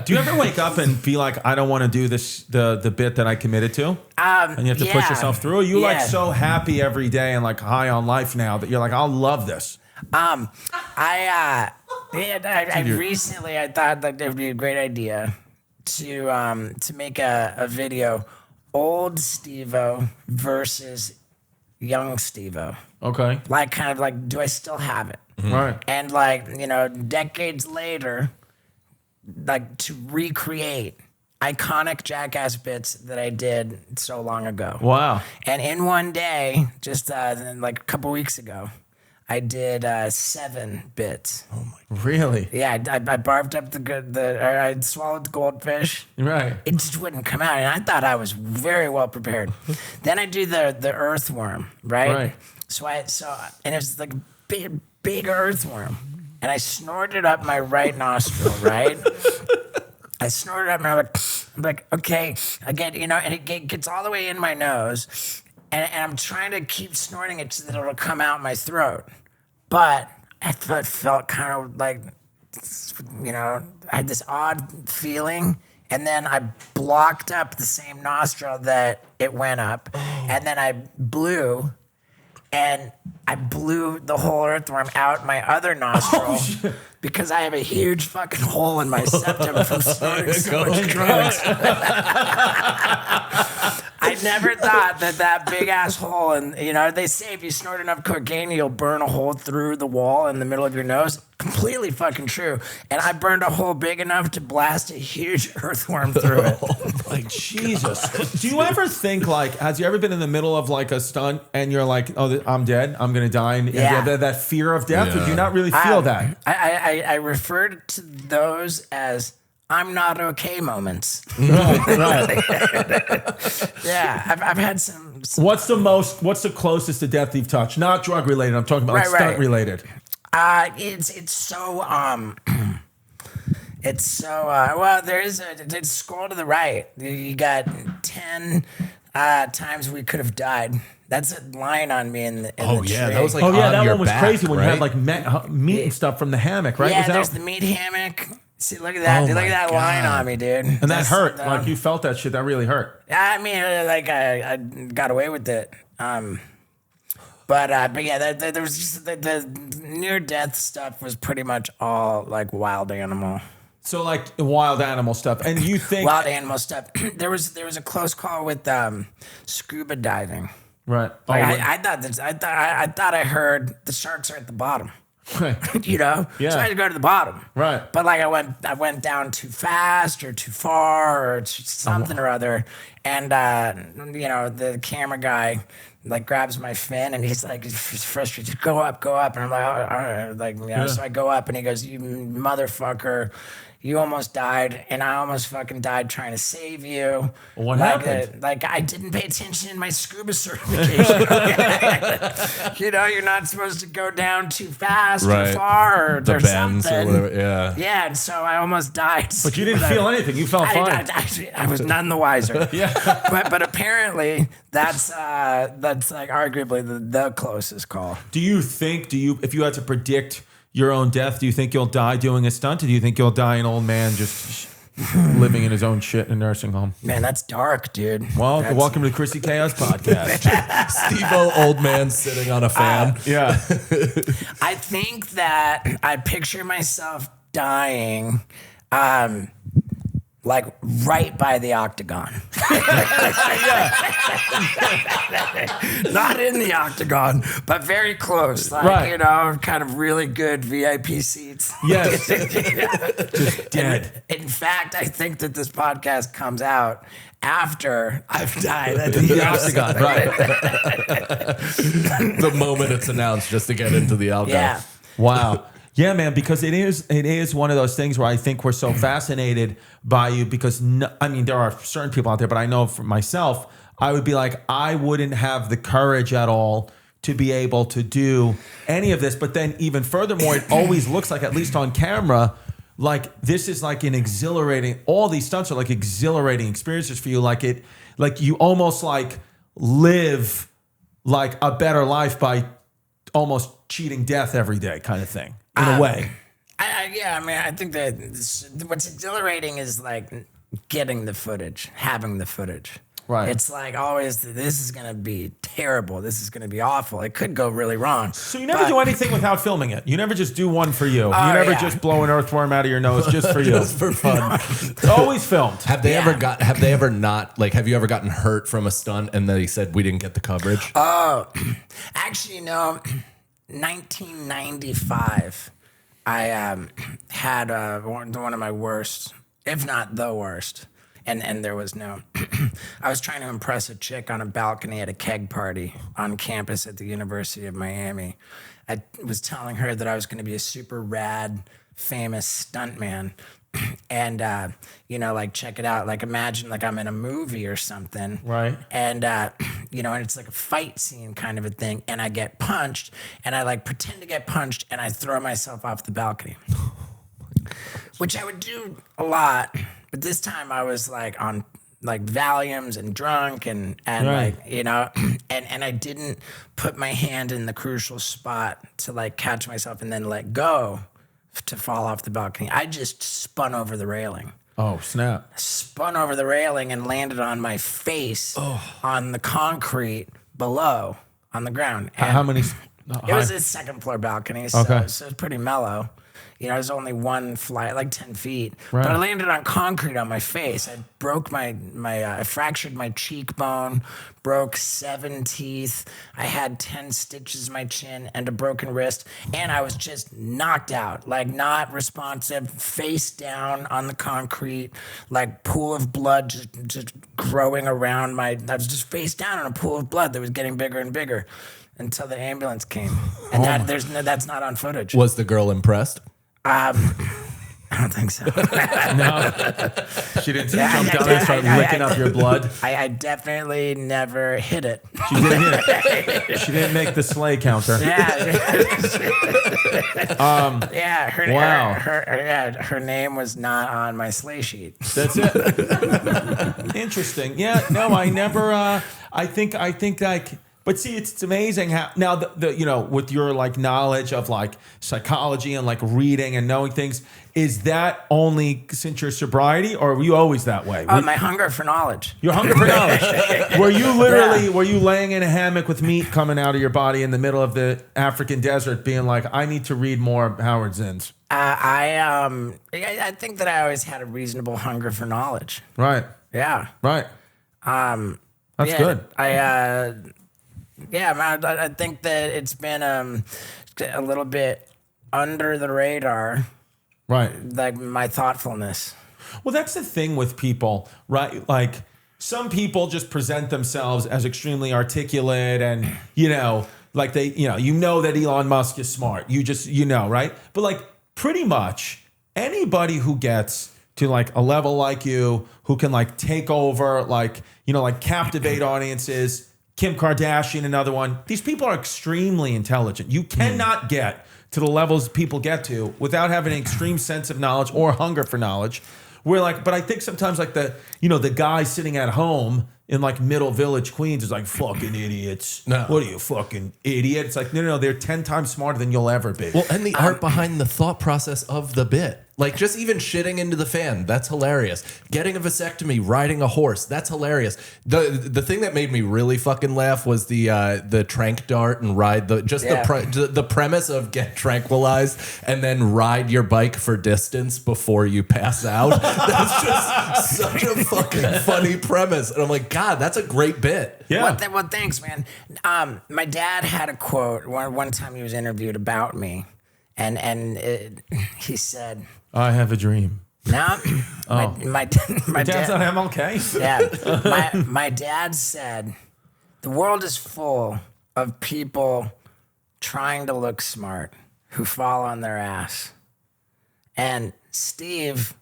Do you ever wake up and be like, I don't want to do this, the bit that I committed to? And you have to push yourself through? Are you like so happy every day and like high on life now that you're like, I'll love this? I recently I thought that it would be a great idea to make a video, old Steve-O versus young Steve-O. Okay. Like kind of like, do I still have it? Mm-hmm. Right. And like, decades later, like to recreate iconic Jackass bits that I did so long ago. Wow. And in one day, just like a couple weeks ago, I did 7 bits. Oh my! Really? Yeah, I barfed up I swallowed the goldfish. Right. It just wouldn't come out, and I thought I was very well prepared. Then I do the earthworm, right? Right. So and it was like a big earthworm, and I snorted up my right nostril, right? I snorted up, and I'm like, okay, again, and it gets all the way in my nose, and I'm trying to keep snorting it so that it'll come out my throat. But I felt kind of like, I had this odd feeling, and then I blocked up the same nostril that it went up, and then I blew, and I blew the whole earthworm out my other nostril because I have a huge fucking hole in my septum from snorting so much drugs. I never thought that big ass hole, and they say if you snort enough cocaine, you'll burn a hole through the wall in the middle of your nose. Completely fucking true. And I burned a hole big enough to blast a huge earthworm through it. Like Jesus. Do you ever think like, has you ever been in the middle of like a stunt and you're like, oh, I'm dead, I'm gonna die, and that fear of death? Or do you not really feel that? I referred to those as I'm not okay moments. Right. Yeah, I've had some. What's the closest to death you've touched? Not drug related. I'm talking about like stunt related. It's so it's so well. Scroll to the right. You got 10 times we could have died. That's a line on me in the Oh tree. yeah, that was like that your one was back, crazy when right? you had like meat and stuff from the hammock, right? Yeah, Was that- there's the meat hammock. See, look at that. Oh Dude, look my at that line God. on me, dude. and that hurt. Like you felt that shit. That really hurt. I mean, I got away with it. But yeah, there was just the near death stuff was pretty much all like wild animal. So like wild animal stuff, and you think Wild animal stuff. there was a close call with scuba diving. right? Like I thought I heard the sharks are at the bottom. You know, Yeah. so I had to go to the bottom. Right. But like I went down too fast or too far or something or other, and you know the camera guy like grabs my fin and he's like frustrated. Go up, and I'm like, all right. Like you know, so I go up and he goes, you motherfucker. You almost died, and I almost fucking died trying to save you. What happened? Like I didn't pay attention in my scuba certification. You know, you're not supposed to go down too fast or Right. far or The there's bends something. or whatever. Yeah. Yeah, and so I almost died. But you didn't feel anything. You felt fine. I was none the wiser. Yeah, but apparently that's like arguably the closest call. Do you think? If you had to predict your own death, do you think you'll die doing a stunt, or do you think you'll die an old man just living in his own shit in a nursing home? Man, that's dark, dude. Well, welcome to the Chrissy Chaos podcast. Steve-O, old man sitting on a fan. Yeah. I think that I picture myself dying, like right by the octagon. Not in the octagon, but very close. Like, Right. you know, kind of really good VIP seats. Yes. Just dead. In fact, I think that this podcast comes out after I've died at the octagon. Right. The moment it's announced, just to get into the alcohol. Yeah. Wow. Yeah, man, because it is one of those things where I think we're so fascinated by you because, I mean, there are certain people out there, but I know for myself, I would be like, I wouldn't have the courage at all to be able to do any of this. But then even furthermore, it always looks like, at least on camera, like this is like an exhilarating, all these stunts are like exhilarating experiences for you. Like you almost like live like a better life by almost cheating death every day kind of thing. In a way. I mean, I think that what's exhilarating is like getting the footage, having the footage. Right. It's like always, this is going to be terrible. This is going to be awful. It could go really wrong. So you never do anything without filming it. You never just do one for you. You Oh, never yeah. just blow an earthworm out of your nose just for you. Just for fun. It's always filmed. Have they Yeah. have they ever not, like, have you ever gotten hurt from a stunt and they said we didn't get the coverage? Actually, no. 1995, I had one of my worst, if not the worst, and there was no. I was trying to impress a chick on a balcony at a keg party on campus at the University of Miami. I was telling her that I was going to be a super rad, famous stuntman. And, you know, like, check it out. Like, imagine, like, I'm in a movie or something. Right. And, you know, and it's like a fight scene kind of a thing. And I get punched, and I, like, pretend to get punched, and I throw myself off the balcony. Which I would do a lot. But this time I was, like, on, like, Valiums and drunk and Right. like, you know, and I didn't put my hand in the crucial spot to, like, catch myself and then let go to fall off the balcony. I just spun over the railing. Oh, snap. Spun over the railing and landed on my face on the concrete below on the ground. And How many? it was a second floor balcony, so, Okay. so it was pretty mellow. You know, it was only one flight, like 10 feet. Right. But I landed on concrete on my face. I broke I fractured my cheekbone, broke 7 teeth. I had 10 stitches in my chin and a broken wrist. And I was just knocked out, like not responsive, face down on the concrete, like pool of blood just growing around I was just face down in a pool of blood that was getting bigger and bigger until the ambulance came. And that's not on footage. Was the girl impressed? I don't think so. No, she didn't Yeah, jump down there and start licking up your blood. I definitely never hit it. She didn't hit it. She didn't make the sleigh counter. Yeah. Wow. Her name was not on my sleigh sheet. That's it. Interesting. Yeah. No, I never. I think like. But see, it's amazing how now the you know, with your like knowledge of like psychology and like reading and knowing things, is that only since your sobriety, or were you always that way? Oh, my hunger for knowledge. Your hunger for knowledge. Were you literally were you laying in a hammock with meat coming out of your body in the middle of the African desert, being like, I need to read more Howard Zinn's? I think that I always had a reasonable hunger for knowledge. Right. Yeah. Right. That's Yeah, good. I think that it's been a little bit under the radar, Right. like my thoughtfulness. Well, that's the thing with people, right? Like some people just present themselves as extremely articulate and, you know, like they, you know that Elon Musk is smart. You know, right? But like pretty much anybody who gets to like a level like you, who can like take over, like, you know, like captivate audiences, Kim Kardashian, another one. These people are extremely intelligent. You cannot get to the levels people get to without having an extreme sense of knowledge or hunger for knowledge. We're like, but I think sometimes like the guy sitting at home in like Middle Village, Queens is like, fucking idiots. No. What are you, fucking idiot? It's like, no, they're 10 times smarter than you'll ever be. Well, and the art behind the thought process of the bit. Like just even shitting into the fan, that's hilarious. Getting a vasectomy, riding a horse, that's hilarious. The thing that made me really fucking laugh was the trank dart and ride the premise of get tranquilized and then ride your bike for distance before you pass out. That's just such a fucking funny premise. And I'm like, God, that's a great bit. Yeah. Well, thanks, man. My dad had a quote one time he was interviewed about me, and he said, I have a dream. "No, my Dad's dad, not MLK? yeah, my dad said, the world is full of people trying to look smart who fall on their ass, and Steve,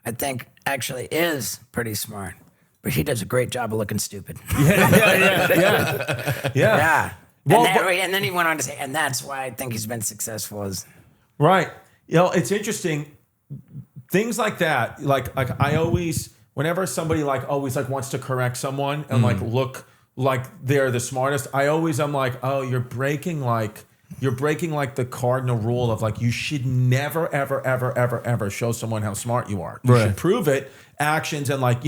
I think, actually is pretty smart, but he does a great job of looking stupid." Yeah. Yeah. Well, And then he went on to say, and that's why I think he's been successful. Is Right. You know, it's interesting. Things like that, like I always, whenever somebody like always like wants to correct someone and like look like they're the smartest, I'm like, oh, you're breaking like the cardinal rule of like, you should never, ever, ever, ever, ever show someone how smart you are. You should prove it, actions, and like,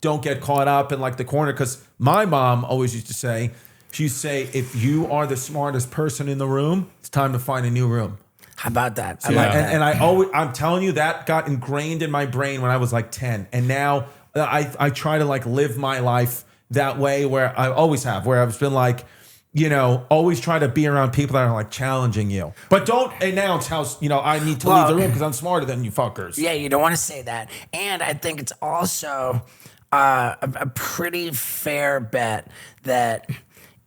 don't get caught up in like the corner. Because my mom always used to say, if you are the smartest person in the room, it's time to find a new room. how about that? I Yeah. like that. And I'm telling you, that got ingrained in my brain when I was like 10. And now I try to like live my life that way, where I always have, where I've been like, always try to be around people that are like challenging you. But don't announce how, I need to leave the room because I'm smarter than you fuckers. Yeah, you don't want to say that. And I think it's also a pretty fair bet that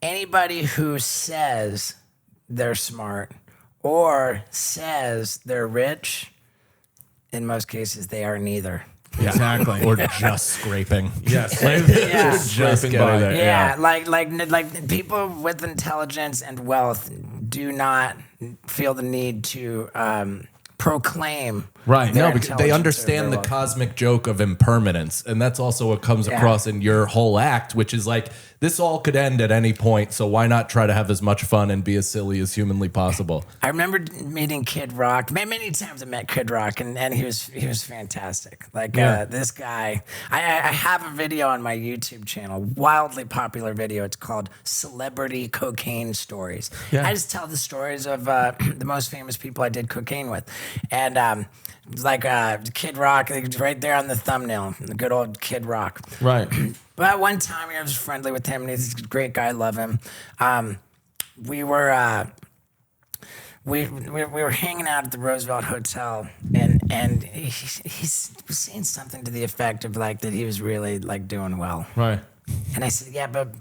anybody who says they're smart or says they're rich, in most cases, they are neither. Exactly. Or just scraping. Yes. Yeah. Just getting there. Yeah, like people with intelligence and wealth do not feel the need to proclaim. Right. their No, because they intelligence or understand their the wealth. cosmic joke of impermanence. And that's also what comes across in your whole act, which is like, this all could end at any point. So why not try to have as much fun and be as silly as humanly possible? I remember meeting Kid Rock. Many times I met Kid Rock, and he was fantastic. Like this guy, I have a video on my YouTube channel, wildly popular video. It's called Celebrity Cocaine Stories. Yeah. I just tell the stories of the most famous people I did cocaine with, and like Kid Rock, right there on the thumbnail, the good old Kid Rock. Right. But one time I was friendly with him, and he's a great guy. I love him. We were hanging out at the Roosevelt Hotel, and he was saying something to the effect of like that he was really like doing well. Right. And I said, yeah, but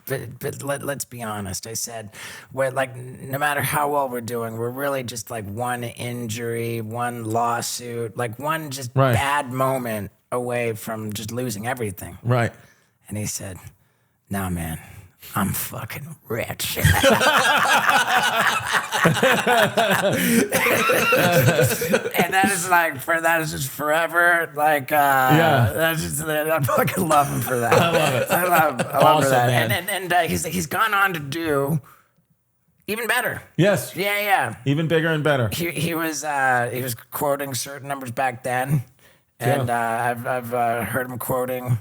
let's be honest. I said, we're like, no matter how well we're doing, we're really just like one injury, one lawsuit, like one just bad moment away from just losing everything. Right. And he said, "Nah, man, I'm fucking rich." And that is like, that is just forever. Like, that's just, I fucking love him for that. I love it. I love Awesome, for that. man. And he's gone on to do even better. Yes. Yeah. Even bigger and better. He was quoting certain numbers back then, and I've heard him quoting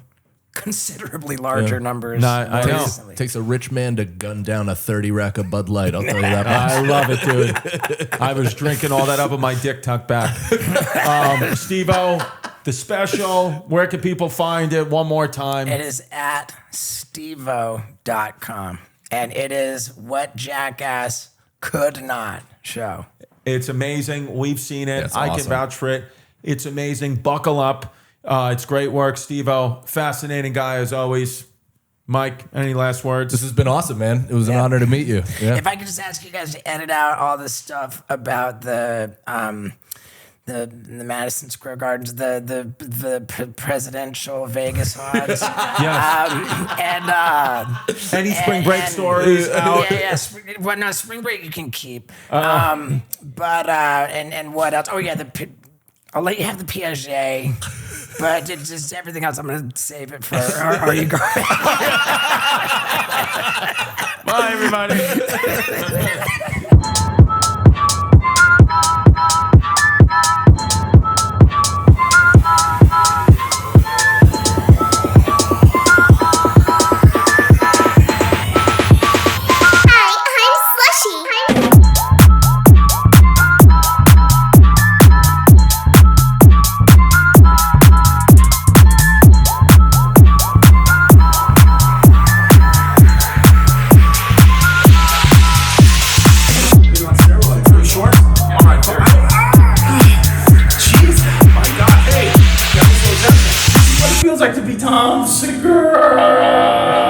considerably larger numbers. No, I know. Recently. Takes a rich man to gun down a 30 rack of Bud Light. I'll tell you that. I love it, dude. I was drinking all that up with my dick tucked back. Steve-O, the special, where can people find it one more time? It is at stevo.com. And it is what Jackass could not show. It's amazing. We've seen it. It's I can awesome. vouch for it. It's amazing. Buckle up. It's great work, Steve-O. Fascinating guy as always. Mike, any last words? This has been awesome, man. It was an honor to meet you. Yeah. If I could just ask you guys to edit out all the stuff about the Madison Square Gardens, the presidential Vegas odds. Yes. Any spring break stories out? Yeah. Well, no, spring break you can keep. And what else? Oh yeah, I'll let you have the Piaget. But just everything else, I'm going to save it for Are You Going? Bye, everybody. Feels like to be Tom Segura.